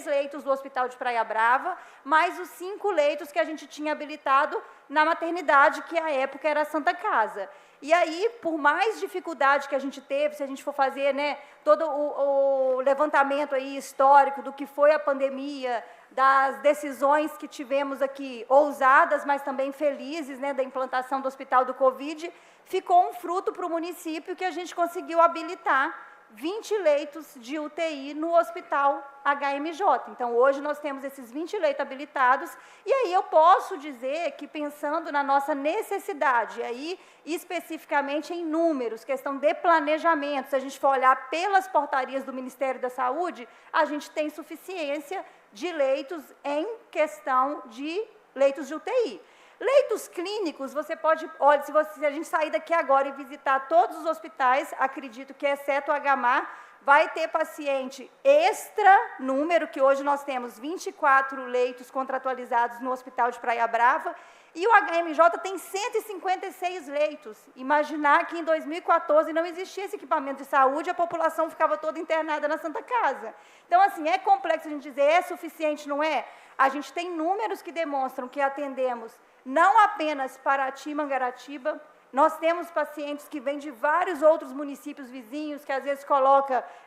leitos do Hospital de Praia Brava, mais os 5 leitos que a gente tinha habilitado na maternidade, que à época era a Santa Casa. E aí, por mais dificuldade que a gente teve, se a gente for fazer, né, todo o levantamento aí histórico do que foi a pandemia, das decisões que tivemos aqui, ousadas, mas também felizes, né, da implantação do Hospital do Covid, ficou um fruto para o município que a gente conseguiu habilitar 20 leitos de UTI no Hospital HMJ. Então, hoje nós temos esses 20 leitos habilitados, e aí eu posso dizer que, pensando na nossa necessidade, aí especificamente em números, questão de planejamento, se a gente for olhar pelas portarias do Ministério da Saúde, a gente tem suficiência de leitos em questão de leitos de UTI. Leitos clínicos, você pode, olha, se a gente sair daqui agora e visitar todos os hospitais, acredito que, exceto o HMAR, vai ter paciente extra número, que hoje nós temos 24 leitos contratualizados no Hospital de Praia Brava, e o HMJ tem 156 leitos. Imaginar que em 2014 não existia esse equipamento de saúde, a população ficava toda internada na Santa Casa. Então, assim, é complexo a gente dizer, é suficiente, não é? A gente tem números que demonstram que atendemos não apenas Paraty e Mangaratiba, nós temos pacientes que vêm de vários outros municípios vizinhos, que às vezes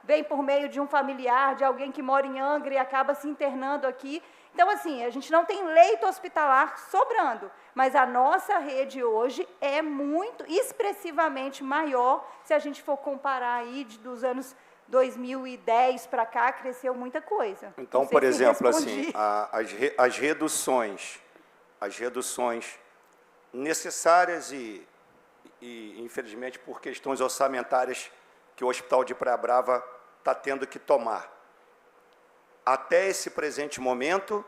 vem por meio de um familiar, de alguém que mora em Angra e acaba se internando aqui. Então, assim, a gente não tem leito hospitalar sobrando, mas a nossa rede hoje é muito expressivamente maior, se a gente for comparar aí dos anos 2010 para cá, cresceu muita coisa.
Então, por exemplo, assim, as reduções necessárias e, infelizmente, por questões orçamentárias que o Hospital de Praia Brava está tendo que tomar. Até esse presente momento,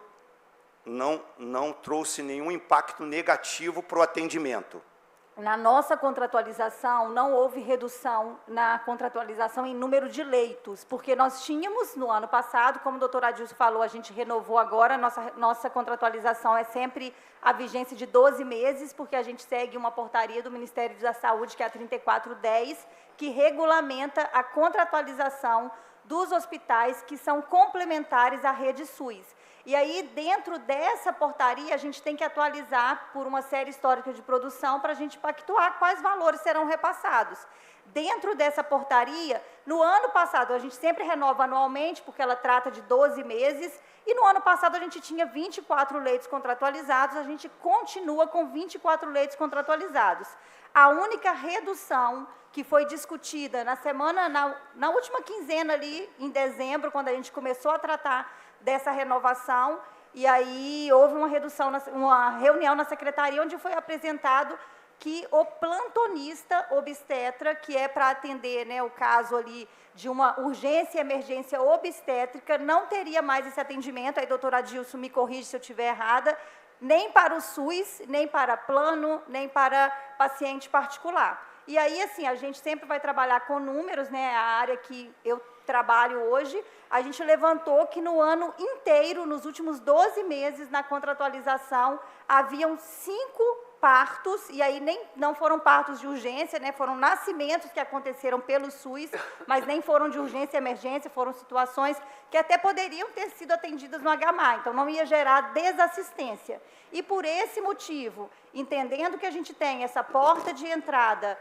não trouxe nenhum impacto negativo para o atendimento.
Na nossa contratualização, não houve redução na contratualização em número de leitos, porque nós tínhamos, no ano passado, como o doutor Adilson falou, a gente renovou agora, nossa contratualização é sempre a vigência de 12 meses, porque a gente segue uma portaria do Ministério da Saúde, que é a 3410, que regulamenta a contratualização dos hospitais que são complementares à rede SUS. E aí, dentro dessa portaria, a gente tem que atualizar por uma série histórica de produção para a gente pactuar quais valores serão repassados. Dentro dessa portaria, no ano passado, a gente sempre renova anualmente, porque ela trata de 12 meses, e no ano passado a gente tinha 24 leitos contratualizados, a gente continua com 24 leitos contratualizados. A única redução que foi discutida na última quinzena ali, em dezembro, quando a gente começou a tratar dessa renovação, e aí houve uma reunião na secretaria, onde foi apresentado que o plantonista obstetra, que é para atender, né, o caso ali de uma urgência e emergência obstétrica, não teria mais esse atendimento, aí doutor Adilson me corrige se eu estiver errada, nem para o SUS, nem para plano, nem para paciente particular. E aí, assim, a gente sempre vai trabalhar com números, né? A área que eu trabalho hoje, a gente levantou que no ano inteiro, nos últimos 12 meses, na contratualização, haviam 5 partos, e aí não foram partos de urgência, né, foram nascimentos que aconteceram pelo SUS, mas nem foram de urgência e emergência, foram situações que até poderiam ter sido atendidas no HMA, então não ia gerar desassistência. E por esse motivo, entendendo que a gente tem essa porta de entrada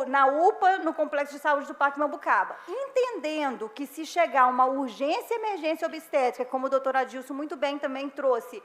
na UPA, no Complexo de Saúde do Parque Mambucaba, entendendo que se chegar uma urgência e emergência obstétrica, como o doutor Adilson muito bem também trouxe,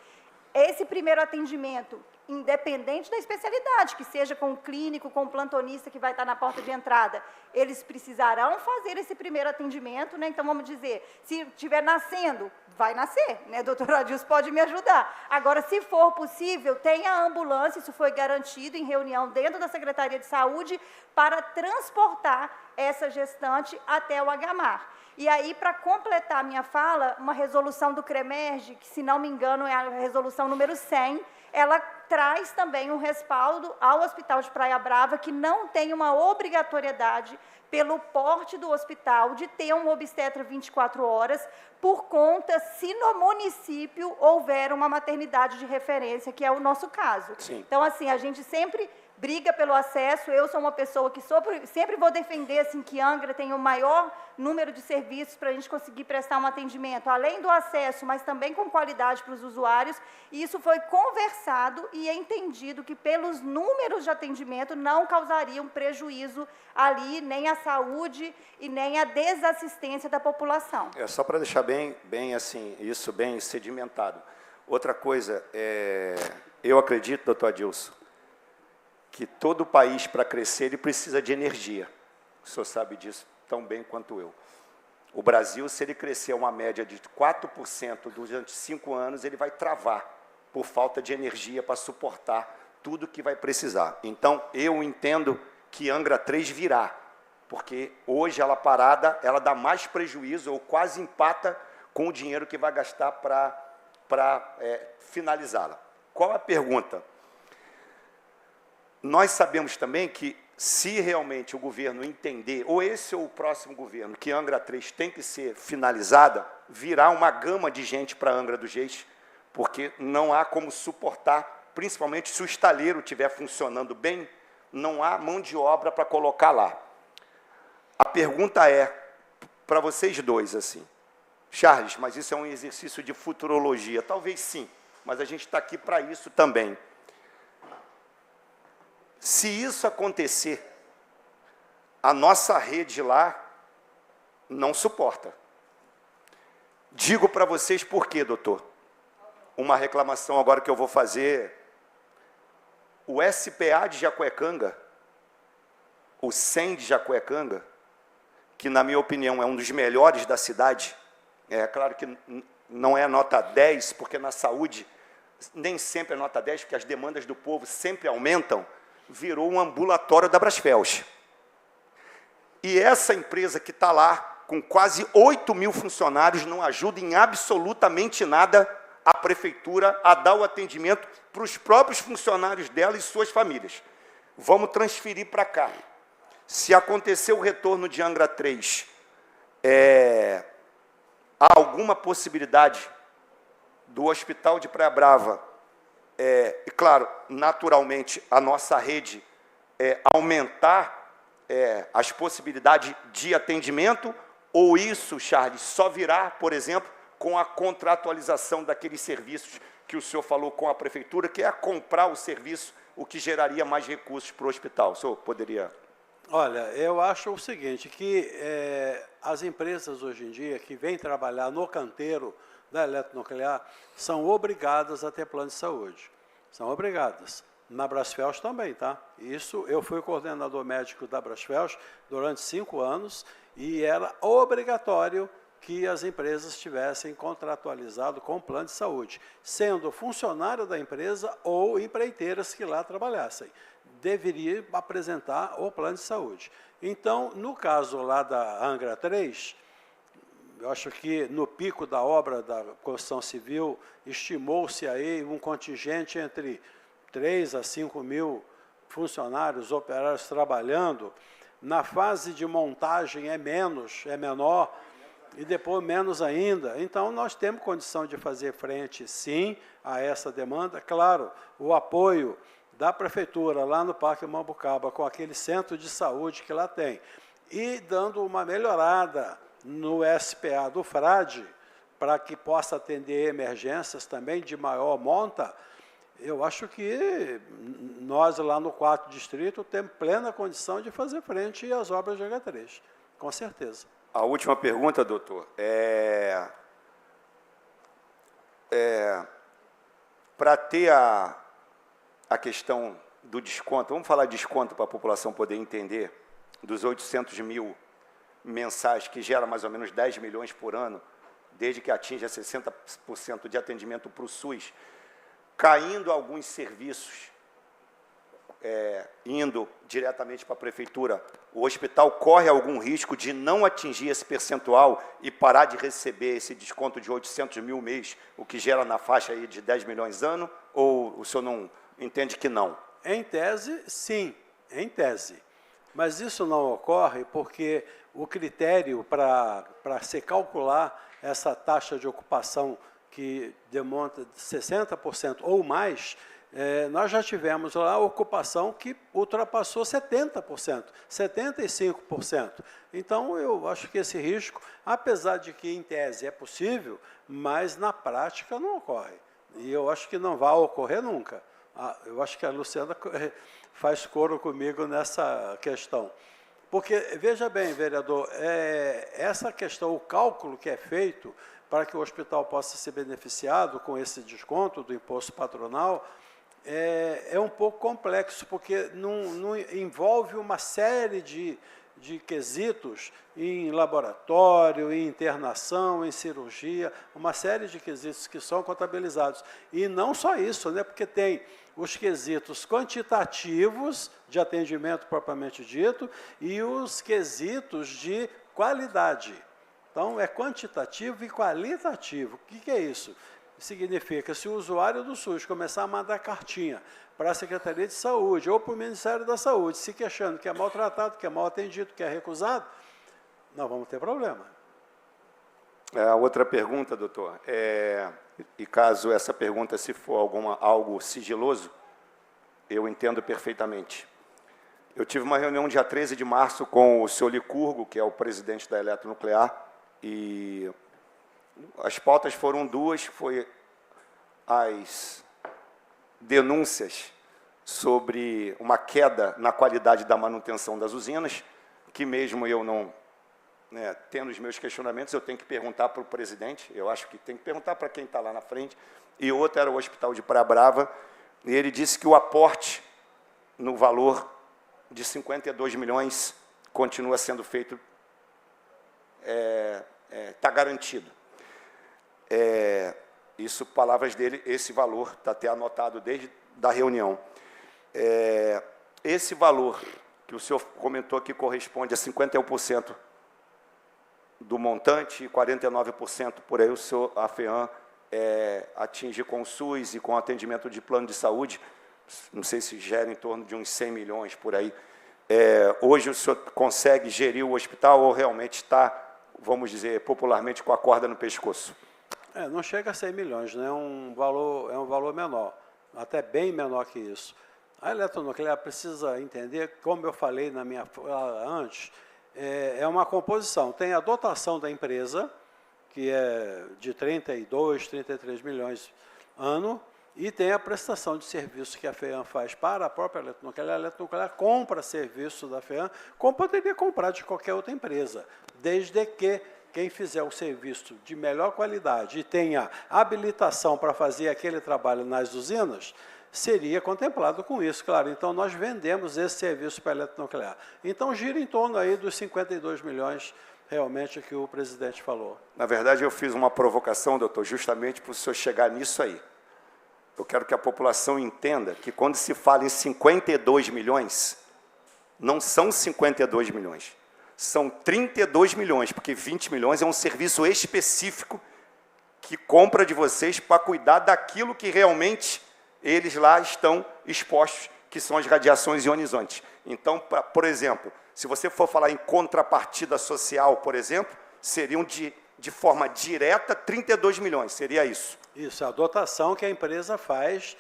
esse primeiro atendimento, independente da especialidade, que seja com o clínico, com o plantonista que vai estar na porta de entrada, eles precisarão fazer esse primeiro atendimento, né? Então, vamos dizer, se estiver nascendo, vai nascer, né? Doutor Adilson pode me ajudar. Agora, se for possível, tenha a ambulância, isso foi garantido em reunião dentro da Secretaria de Saúde, para transportar essa gestante até o HMAR. E aí, para completar a minha fala, uma resolução do CREMERGE, que, se não me engano, é a resolução número 100, ela traz também um respaldo ao Hospital de Praia Brava, que não tem uma obrigatoriedade, pelo porte do hospital, de ter um obstetra 24 horas, por conta, se no município houver uma maternidade de referência, que é o nosso caso.
Sim.
Então, assim, a gente sempre briga pelo acesso. Eu sou uma pessoa que sempre vou defender assim, que Angra tem o maior número de serviços para a gente conseguir prestar um atendimento, além do acesso, mas também com qualidade para os usuários. E isso foi conversado e entendido que, pelos números de atendimento, não causaria um prejuízo ali, nem à saúde e nem à desassistência da população.
É só para deixar bem assim, isso bem sedimentado. Outra coisa, eu acredito, doutor Adilson, que todo país, para crescer, ele precisa de energia. O senhor sabe disso tão bem quanto eu. O Brasil, se ele crescer uma média de 4% durante 5 anos, ele vai travar, por falta de energia para suportar tudo que vai precisar. Então, eu entendo que Angra 3 virá, porque hoje ela parada, ela dá mais prejuízo, ou quase empata com o dinheiro que vai gastar para finalizá-la. Qual a pergunta? Nós sabemos também que, se realmente o governo entender, ou esse ou o próximo governo, que Angra 3 tem que ser finalizada, virá uma gama de gente para Angra dos Reis, porque não há como suportar, principalmente se o estaleiro estiver funcionando bem, não há mão de obra para colocar lá. A pergunta é, para vocês dois, assim, Charles, mas isso é um exercício de futurologia, talvez sim, mas a gente está aqui para isso também. Se isso acontecer, a nossa rede lá não suporta. Digo para vocês por quê, doutor. Uma reclamação agora que eu vou fazer. O SPA de Jacuecanga, o SEM de Jacuecanga, que, na minha opinião, é um dos melhores da cidade, é claro que não é nota 10, porque na saúde nem sempre é nota 10, porque as demandas do povo sempre aumentam, virou um ambulatório da Brasfels. E essa empresa que está lá, com quase 8.000 funcionários, não ajuda em absolutamente nada a prefeitura a dar o atendimento para os próprios funcionários dela e suas famílias. Vamos transferir para cá. Se acontecer o retorno de Angra 3, há alguma possibilidade do Hospital de Praia Brava, e claro, naturalmente, a nossa rede aumentar as possibilidades de atendimento, ou isso, Charles, só virá, por exemplo, com a contratualização daqueles serviços que o senhor falou com a prefeitura, que é comprar o serviço, o que geraria mais recursos para o hospital. O senhor poderia...
Olha, eu acho o seguinte, que as empresas hoje em dia que vêm trabalhar no canteiro da eletronuclear são obrigadas a ter plano de saúde. São obrigadas. Na Brasfels também, tá? Isso, eu fui coordenador médico da Brasfels durante 5 anos e era obrigatório que as empresas tivessem contratualizado com plano de saúde, sendo funcionário da empresa ou empreiteiras que lá trabalhassem. Deveria apresentar o plano de saúde. Então, no caso lá da Angra 3, eu acho que no pico da obra da construção civil, estimou-se aí um contingente entre 3 a 5 mil funcionários, operários trabalhando, na fase de montagem é menor, e depois menos ainda. Então, nós temos condição de fazer frente, sim, a essa demanda. Claro, o apoio da Prefeitura, lá no Parque Mambucaba, com aquele centro de saúde que lá tem, e dando uma melhorada no SPA do Frade, para que possa atender emergências também de maior monta, eu acho que nós, lá no 4º Distrito, temos plena condição de fazer frente às obras de H3, com certeza.
A última pergunta, doutor, para ter a questão do desconto, vamos falar de desconto para a população poder entender, dos 800 mil mensais, que gera mais ou menos 10 milhões por ano, desde que atinja 60% de atendimento para o SUS, caindo alguns serviços, indo diretamente para a Prefeitura, o hospital corre algum risco de não atingir esse percentual e parar de receber esse desconto de 800 mil mês, o que gera na faixa aí de 10 milhões ano, ou o senhor não entende que não?
Em tese, sim, em tese. Mas isso não ocorre porque o critério para se calcular essa taxa de ocupação que demonstra 60% ou mais, nós já tivemos lá a ocupação que ultrapassou 70%, 75%. Então, eu acho que esse risco, apesar de que em tese é possível, mas na prática não ocorre. E eu acho que não vai ocorrer nunca. Eu acho que a Luciana faz coro comigo nessa questão. Porque, veja bem, vereador, essa questão, o cálculo que é feito para que o hospital possa ser beneficiado com esse desconto do imposto patronal, é um pouco complexo, porque não envolve uma série de quesitos em laboratório, em internação, em cirurgia, uma série de quesitos que são contabilizados. E não só isso, né, porque tem os quesitos quantitativos de atendimento propriamente dito e os quesitos de qualidade. Então, é quantitativo e qualitativo. O que é isso? Significa, se o usuário do SUS começar a mandar cartinha para a Secretaria de Saúde ou para o Ministério da Saúde, se queixando que é maltratado, que é mal atendido, que é recusado, nós vamos ter problema.
A outra pergunta, doutor, e caso essa pergunta se for algo sigiloso, eu entendo perfeitamente. Eu tive uma reunião dia 13 de março com o senhor Licurgo, que é o presidente da Eletronuclear, e as pautas foram duas, foi as denúncias sobre uma queda na qualidade da manutenção das usinas, que mesmo eu não, tendo os meus questionamentos, eu tenho que perguntar para o presidente, eu acho que tem que perguntar para quem está lá na frente, e outro era o Hospital de Praia Brava, e ele disse que o aporte no valor de 52 milhões continua sendo feito, está garantido. Isso, palavras dele, esse valor está até anotado desde a reunião. Esse valor que o senhor comentou aqui corresponde a 51% do montante e 49% por aí a FEAM atinge com o SUS e com atendimento de plano de saúde, não sei se gera em torno de uns 100 milhões por aí. Hoje o senhor consegue gerir o hospital ou realmente está, vamos dizer, popularmente com a corda no pescoço?
Não chega a 100 milhões, né? É um valor menor, até bem menor que isso. A Eletronuclear precisa entender, como eu falei na minha fala antes, é uma composição. Tem a dotação da empresa, que é de 32, 33 milhões ano, e tem a prestação de serviço que a FEAM faz para a própria Eletronuclear. A Eletronuclear compra serviço da FEAM, como poderia comprar de qualquer outra empresa, desde que quem fizer o serviço de melhor qualidade e tenha habilitação para fazer aquele trabalho nas usinas, seria contemplado com isso, claro. Então, nós vendemos esse serviço para a Eletronuclear. Então, gira em torno aí dos 52 milhões, realmente, que o presidente falou.
Na verdade, eu fiz uma provocação, doutor, justamente para o senhor chegar nisso aí. Eu quero que a população entenda que, quando se fala em 52 milhões, não são 52 milhões. São 32 milhões, porque 20 milhões é um serviço específico que compra de vocês para cuidar daquilo que realmente eles lá estão expostos, que são as radiações ionizantes. Então, por exemplo, se você for falar em contrapartida social, por exemplo, seriam de forma direta 32 milhões, seria isso?
Isso, a dotação que a empresa faz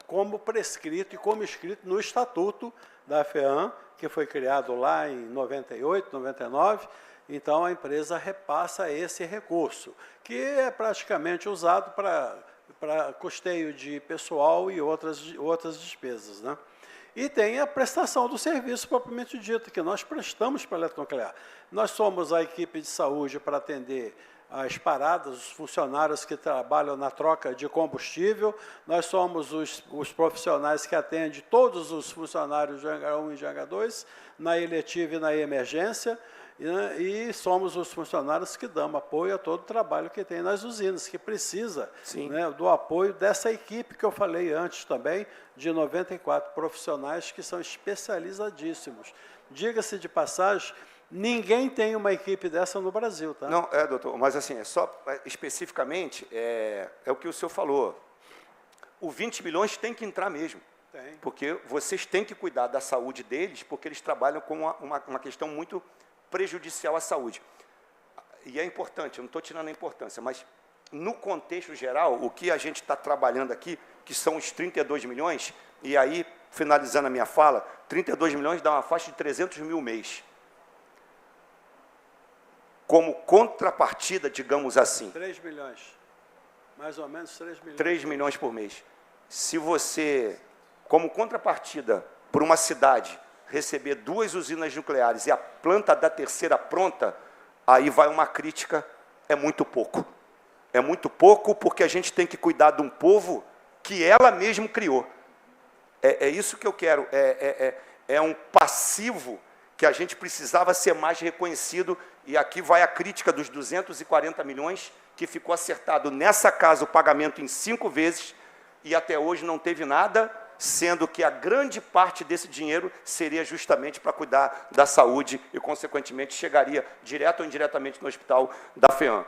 como prescrito e como escrito no Estatuto da FEAM, que foi criado lá em 98, 99, então a empresa repassa esse recurso, que é praticamente usado para custeio de pessoal e outras despesas, né? E tem a prestação do serviço propriamente dito, que nós prestamos para a eletronuclear. Nós somos a equipe de saúde para atender as paradas, os funcionários que trabalham na troca de combustível, nós somos os profissionais que atendem todos os funcionários de H1 e de H2, na eletiva e na emergência, e somos os funcionários que damos apoio a todo o trabalho que tem nas usinas, que precisa, né, do apoio dessa equipe que eu falei antes também, de 94 profissionais que são especializadíssimos. Diga-se de passagem, ninguém tem uma equipe dessa no Brasil, tá?
Não, doutor, mas assim, especificamente, é o que o senhor falou. O 20 milhões tem que entrar mesmo.
Tem.
Porque vocês têm que cuidar da saúde deles, porque eles trabalham com uma questão muito prejudicial à saúde. E é importante, eu não estou tirando a importância, mas no contexto geral, o que a gente está trabalhando aqui, que são os 32 milhões, e aí, finalizando a minha fala, 32 milhões dá uma faixa de 300 mil mês. Como contrapartida, digamos assim.
3 milhões. Mais ou menos 3 milhões.
3 milhões por mês. Se você, como contrapartida, por uma cidade, receber 2 usinas nucleares e a planta da terceira pronta, aí vai uma crítica, é muito pouco. É muito pouco porque a gente tem que cuidar de um povo que ela mesma criou. É isso que eu quero. É um passivo que a gente precisava ser mais reconhecido, e aqui vai a crítica dos 240 milhões, que ficou acertado nessa casa o pagamento em 5 vezes, e até hoje não teve nada, sendo que a grande parte desse dinheiro seria justamente para cuidar da saúde e, consequentemente, chegaria direto ou indiretamente no hospital da FEAM.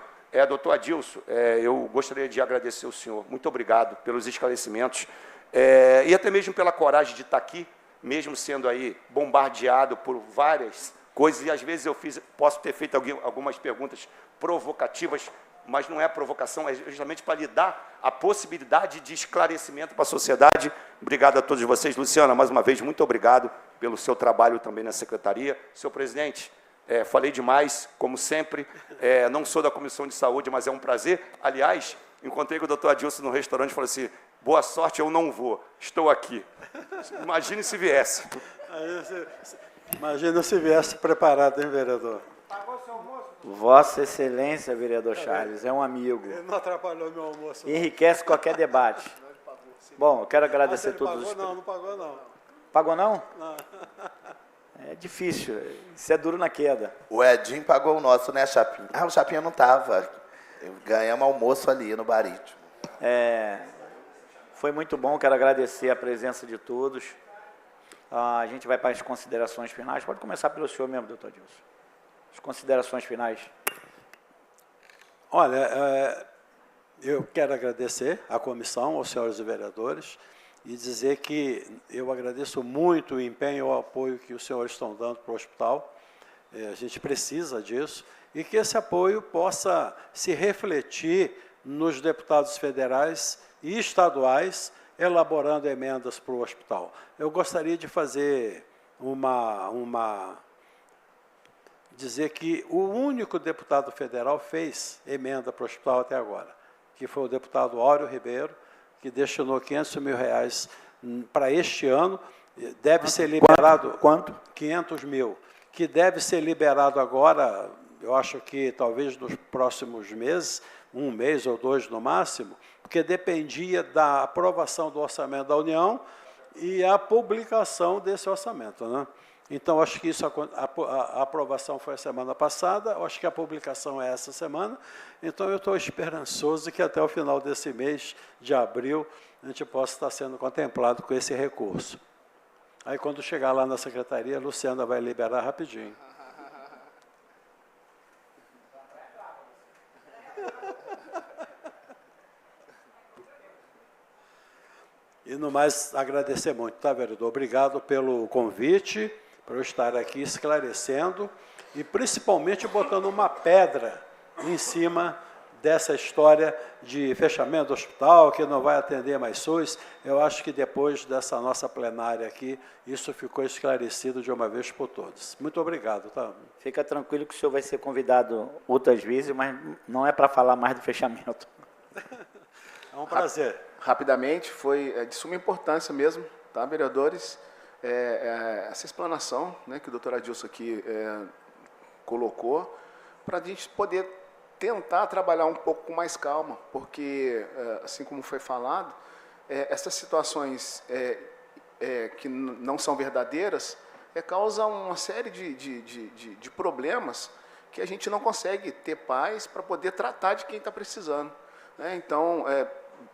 Doutor Adilson, eu gostaria de agradecer ao senhor. Muito obrigado pelos esclarecimentos, e até mesmo pela coragem de estar aqui, mesmo sendo aí bombardeado por várias coisas, e às vezes posso ter feito algumas perguntas provocativas, mas não é provocação, é justamente para lhe dar a possibilidade de esclarecimento para a sociedade. Obrigado a todos vocês. Luciana, mais uma vez, muito obrigado pelo seu trabalho também na secretaria. Senhor presidente, falei demais, como sempre, não sou da Comissão de Saúde, mas é um prazer. Aliás, encontrei com o doutor Adilson no restaurante e falei assim, boa sorte, eu não vou, estou aqui. Imagine se viesse.
Imagina se viesse preparado, hein, vereador?
Vossa Excelência, vereador Charles, é um amigo.
Ele não atrapalhou meu almoço.
Enriquece qualquer debate. Bom, eu quero agradecer a todos.
Não pagou não.
Pagou não?
Não.
É difícil, isso é duro na queda.
O Edinho pagou o nosso, né, Chapinha? O Chapinha não estava. Ganhamos almoço ali no Barítimo.
Foi muito bom, quero agradecer a presença de todos. A gente vai para as considerações finais. Pode começar pelo senhor mesmo, doutor Adilson. As considerações finais.
Olha, eu quero agradecer à comissão, aos senhores vereadores, e dizer que eu agradeço muito o empenho e o apoio que os senhores estão dando para o hospital. A gente precisa disso, e que esse apoio possa se refletir nos deputados federais e estaduais, elaborando emendas para o hospital. Eu gostaria de fazer dizer que o único deputado federal fez emenda para o hospital até agora, que foi o deputado Áureo Ribeiro, que destinou R$500 mil para este ano, deve ser liberado...
Quanto?
500 mil, que deve ser liberado agora, eu acho que talvez nos próximos meses, 1 mês ou 2 no máximo, porque dependia da aprovação do orçamento da União e a publicação desse orçamento, né? Então, acho que a aprovação foi a semana passada, acho que a publicação é essa semana, então eu estou esperançoso que até o final desse mês de abril a gente possa estar sendo contemplado com esse recurso. Aí, quando chegar lá na secretaria, a Luciana vai liberar rapidinho. E no mais, agradecer muito, tá, vereador? Obrigado pelo convite, por eu estar aqui esclarecendo e principalmente botando uma pedra em cima dessa história de fechamento do hospital, que não vai atender mais SUS. Eu acho que depois dessa nossa plenária aqui, isso ficou esclarecido de uma vez por todas. Muito obrigado. Tá?
Fica tranquilo que o senhor vai ser convidado outras vezes, mas não é para falar mais do fechamento.
É um prazer.
Rapidamente, foi de suma importância mesmo, tá, vereadores? Essa explanação, né, que o doutor Adilson aqui colocou, para a gente poder tentar trabalhar um pouco com mais calma, porque, assim como foi falado, essas situações que não são verdadeiras causam uma série de problemas que a gente não consegue ter paz para poder tratar de quem está precisando. Então,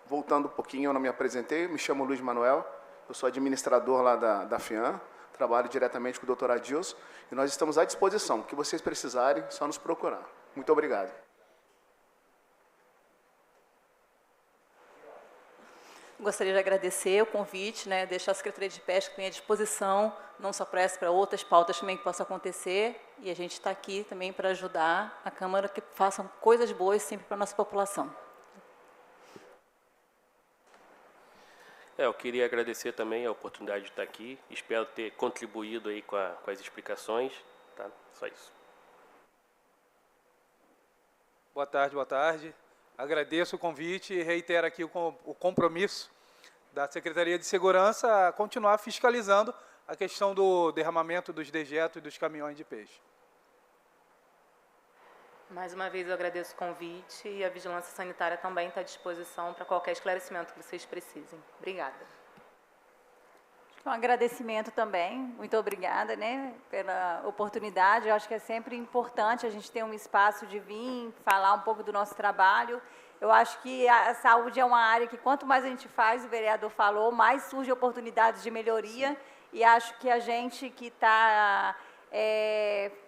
voltando um pouquinho, eu não me apresentei, me chamo Luiz Manuel, eu sou administrador lá da FIAN, trabalho diretamente com o doutor Adilson, e nós estamos à disposição. O que vocês precisarem, só nos procurar. Muito obrigado.
Gostaria de agradecer o convite, né, deixar a Secretaria de Pesca também à disposição, não só para essa, para outras pautas também que possam acontecer, e a gente está aqui também para ajudar a Câmara que façam coisas boas sempre para a nossa população.
Eu queria agradecer também a oportunidade de estar aqui, espero ter contribuído aí com as explicações, tá? Só isso.
Boa tarde, boa tarde. Agradeço o convite e reitero aqui o compromisso da Secretaria de Segurança a continuar fiscalizando a questão do derramamento dos dejetos e dos caminhões de peixe.
Mais uma vez eu agradeço o convite e a Vigilância Sanitária também está à disposição para qualquer esclarecimento que vocês precisem. Obrigada.
Um agradecimento também, muito obrigada, né, pela oportunidade. Eu acho que é sempre importante a gente ter um espaço de vir falar um pouco do nosso trabalho. Eu acho que a saúde é uma área que quanto mais a gente faz, o vereador falou, mais surgem oportunidades de melhoria. Sim. E acho que a gente que está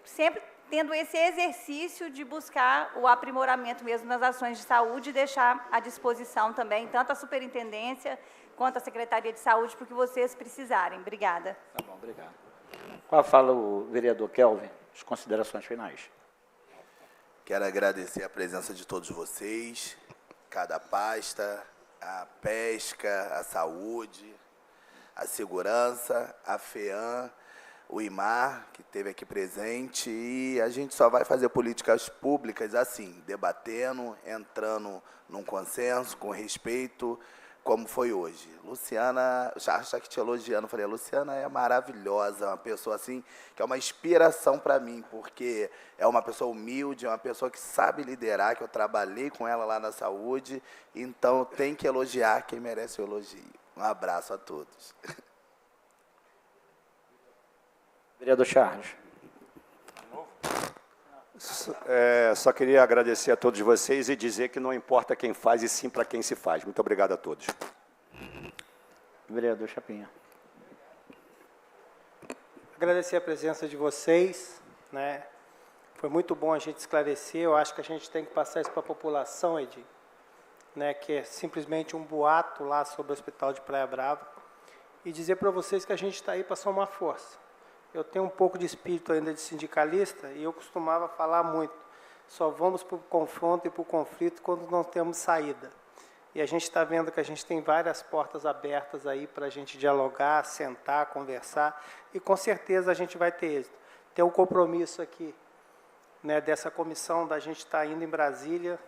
sempre tendo esse exercício de buscar o aprimoramento mesmo nas ações de saúde e deixar à disposição também tanto a superintendência quanto a Secretaria de Saúde, porque vocês precisarem. Obrigada.
Tá bom, obrigado. Qual fala o vereador Kelvin? As considerações finais.
Quero agradecer a presença de todos vocês, cada pasta, a pesca, a saúde, a segurança, a FEAM, o IMAR, que esteve aqui presente, e a gente só vai fazer políticas públicas assim, debatendo, entrando num consenso, com respeito, como foi hoje. Luciana, já que te elogiando, falei, a Luciana é maravilhosa, uma pessoa assim, que é uma inspiração para mim, porque é uma pessoa humilde, é uma pessoa que sabe liderar, que eu trabalhei com ela lá na saúde, então tem que elogiar quem merece o elogio. Um abraço a todos.
Vereador Charles.
Só queria agradecer a todos vocês e dizer que não importa quem faz, e sim para quem se faz. Muito obrigado a todos.
Vereador Chapinha.
Agradecer a presença de vocês, né? Foi muito bom a gente esclarecer. Eu acho que a gente tem que passar isso para a população, Edinho, né? Que é simplesmente um boato lá sobre o Hospital de Praia Brava, e dizer para vocês que a gente está aí para somar força. Eu tenho um pouco de espírito ainda de sindicalista e eu costumava falar muito. Só vamos para o confronto e para o conflito quando não temos saída. E a gente está vendo que a gente tem várias portas abertas aí para a gente dialogar, sentar, conversar, e com certeza a gente vai ter êxito. Tem um compromisso aqui, né, dessa comissão, da gente estar indo em Brasília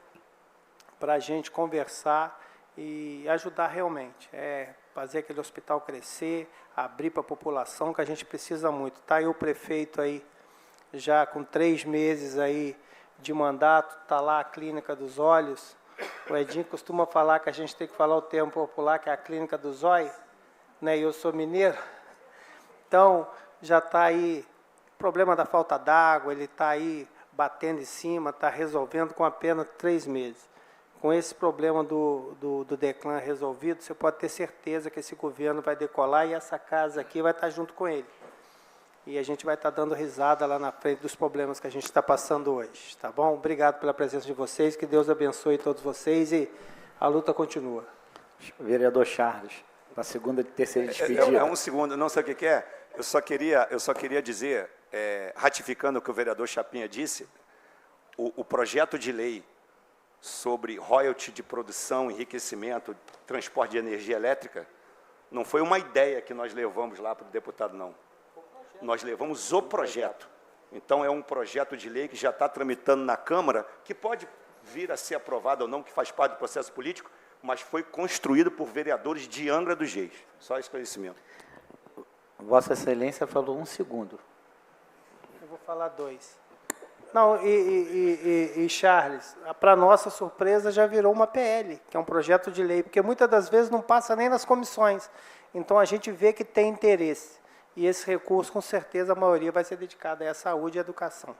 para a gente conversar e ajudar realmente. Fazer aquele hospital crescer, abrir para a população, que a gente precisa muito. Está aí o prefeito aí, já com 3 meses aí de mandato, está lá a Clínica dos Olhos. O Edinho costuma falar que a gente tem que falar o termo popular, que é a Clínica dos Olhos, né? Eu sou mineiro. Então, já está aí o problema da falta d'água, ele está aí batendo em cima, está resolvendo com apenas 3 meses. Com esse problema do Declan resolvido, você pode ter certeza que esse governo vai decolar e essa casa aqui vai estar junto com ele. E a gente vai estar dando risada lá na frente dos problemas que a gente está passando hoje. Tá bom? Obrigado pela presença de vocês, que Deus abençoe todos vocês e a luta continua.
Vereador Charles. Para a segunda e terceira despedida.
É um segundo, não sei o que é. Eu só queria dizer, ratificando o que o vereador Chapinha disse, o projeto de lei sobre royalty de produção, enriquecimento, transporte de energia elétrica, não foi uma ideia que nós levamos lá para o deputado, não. Nós levamos o projeto. Então, é um projeto de lei que já está tramitando na Câmara, que pode vir a ser aprovado ou não, que faz parte do processo político, mas foi construído por vereadores de Angra dos Reis. Só esclarecimento.
Vossa Excelência falou 1 segundo.
Eu vou falar 2. Não, Charles, para nossa surpresa, já virou uma PL, que é um projeto de lei, porque muitas das vezes não passa nem nas comissões. Então, a gente vê que tem interesse. E esse recurso, com certeza, a maioria vai ser dedicada à saúde e à educação.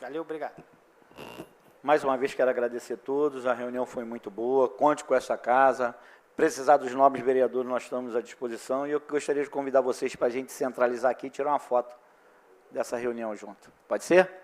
Valeu, obrigado.
Mais uma vez, quero agradecer a todos. A reunião foi muito boa. Conte com essa casa. Precisar dos nobres vereadores, nós estamos à disposição. E eu gostaria de convidar vocês para a gente centralizar aqui e tirar uma foto dessa reunião junto. Pode ser?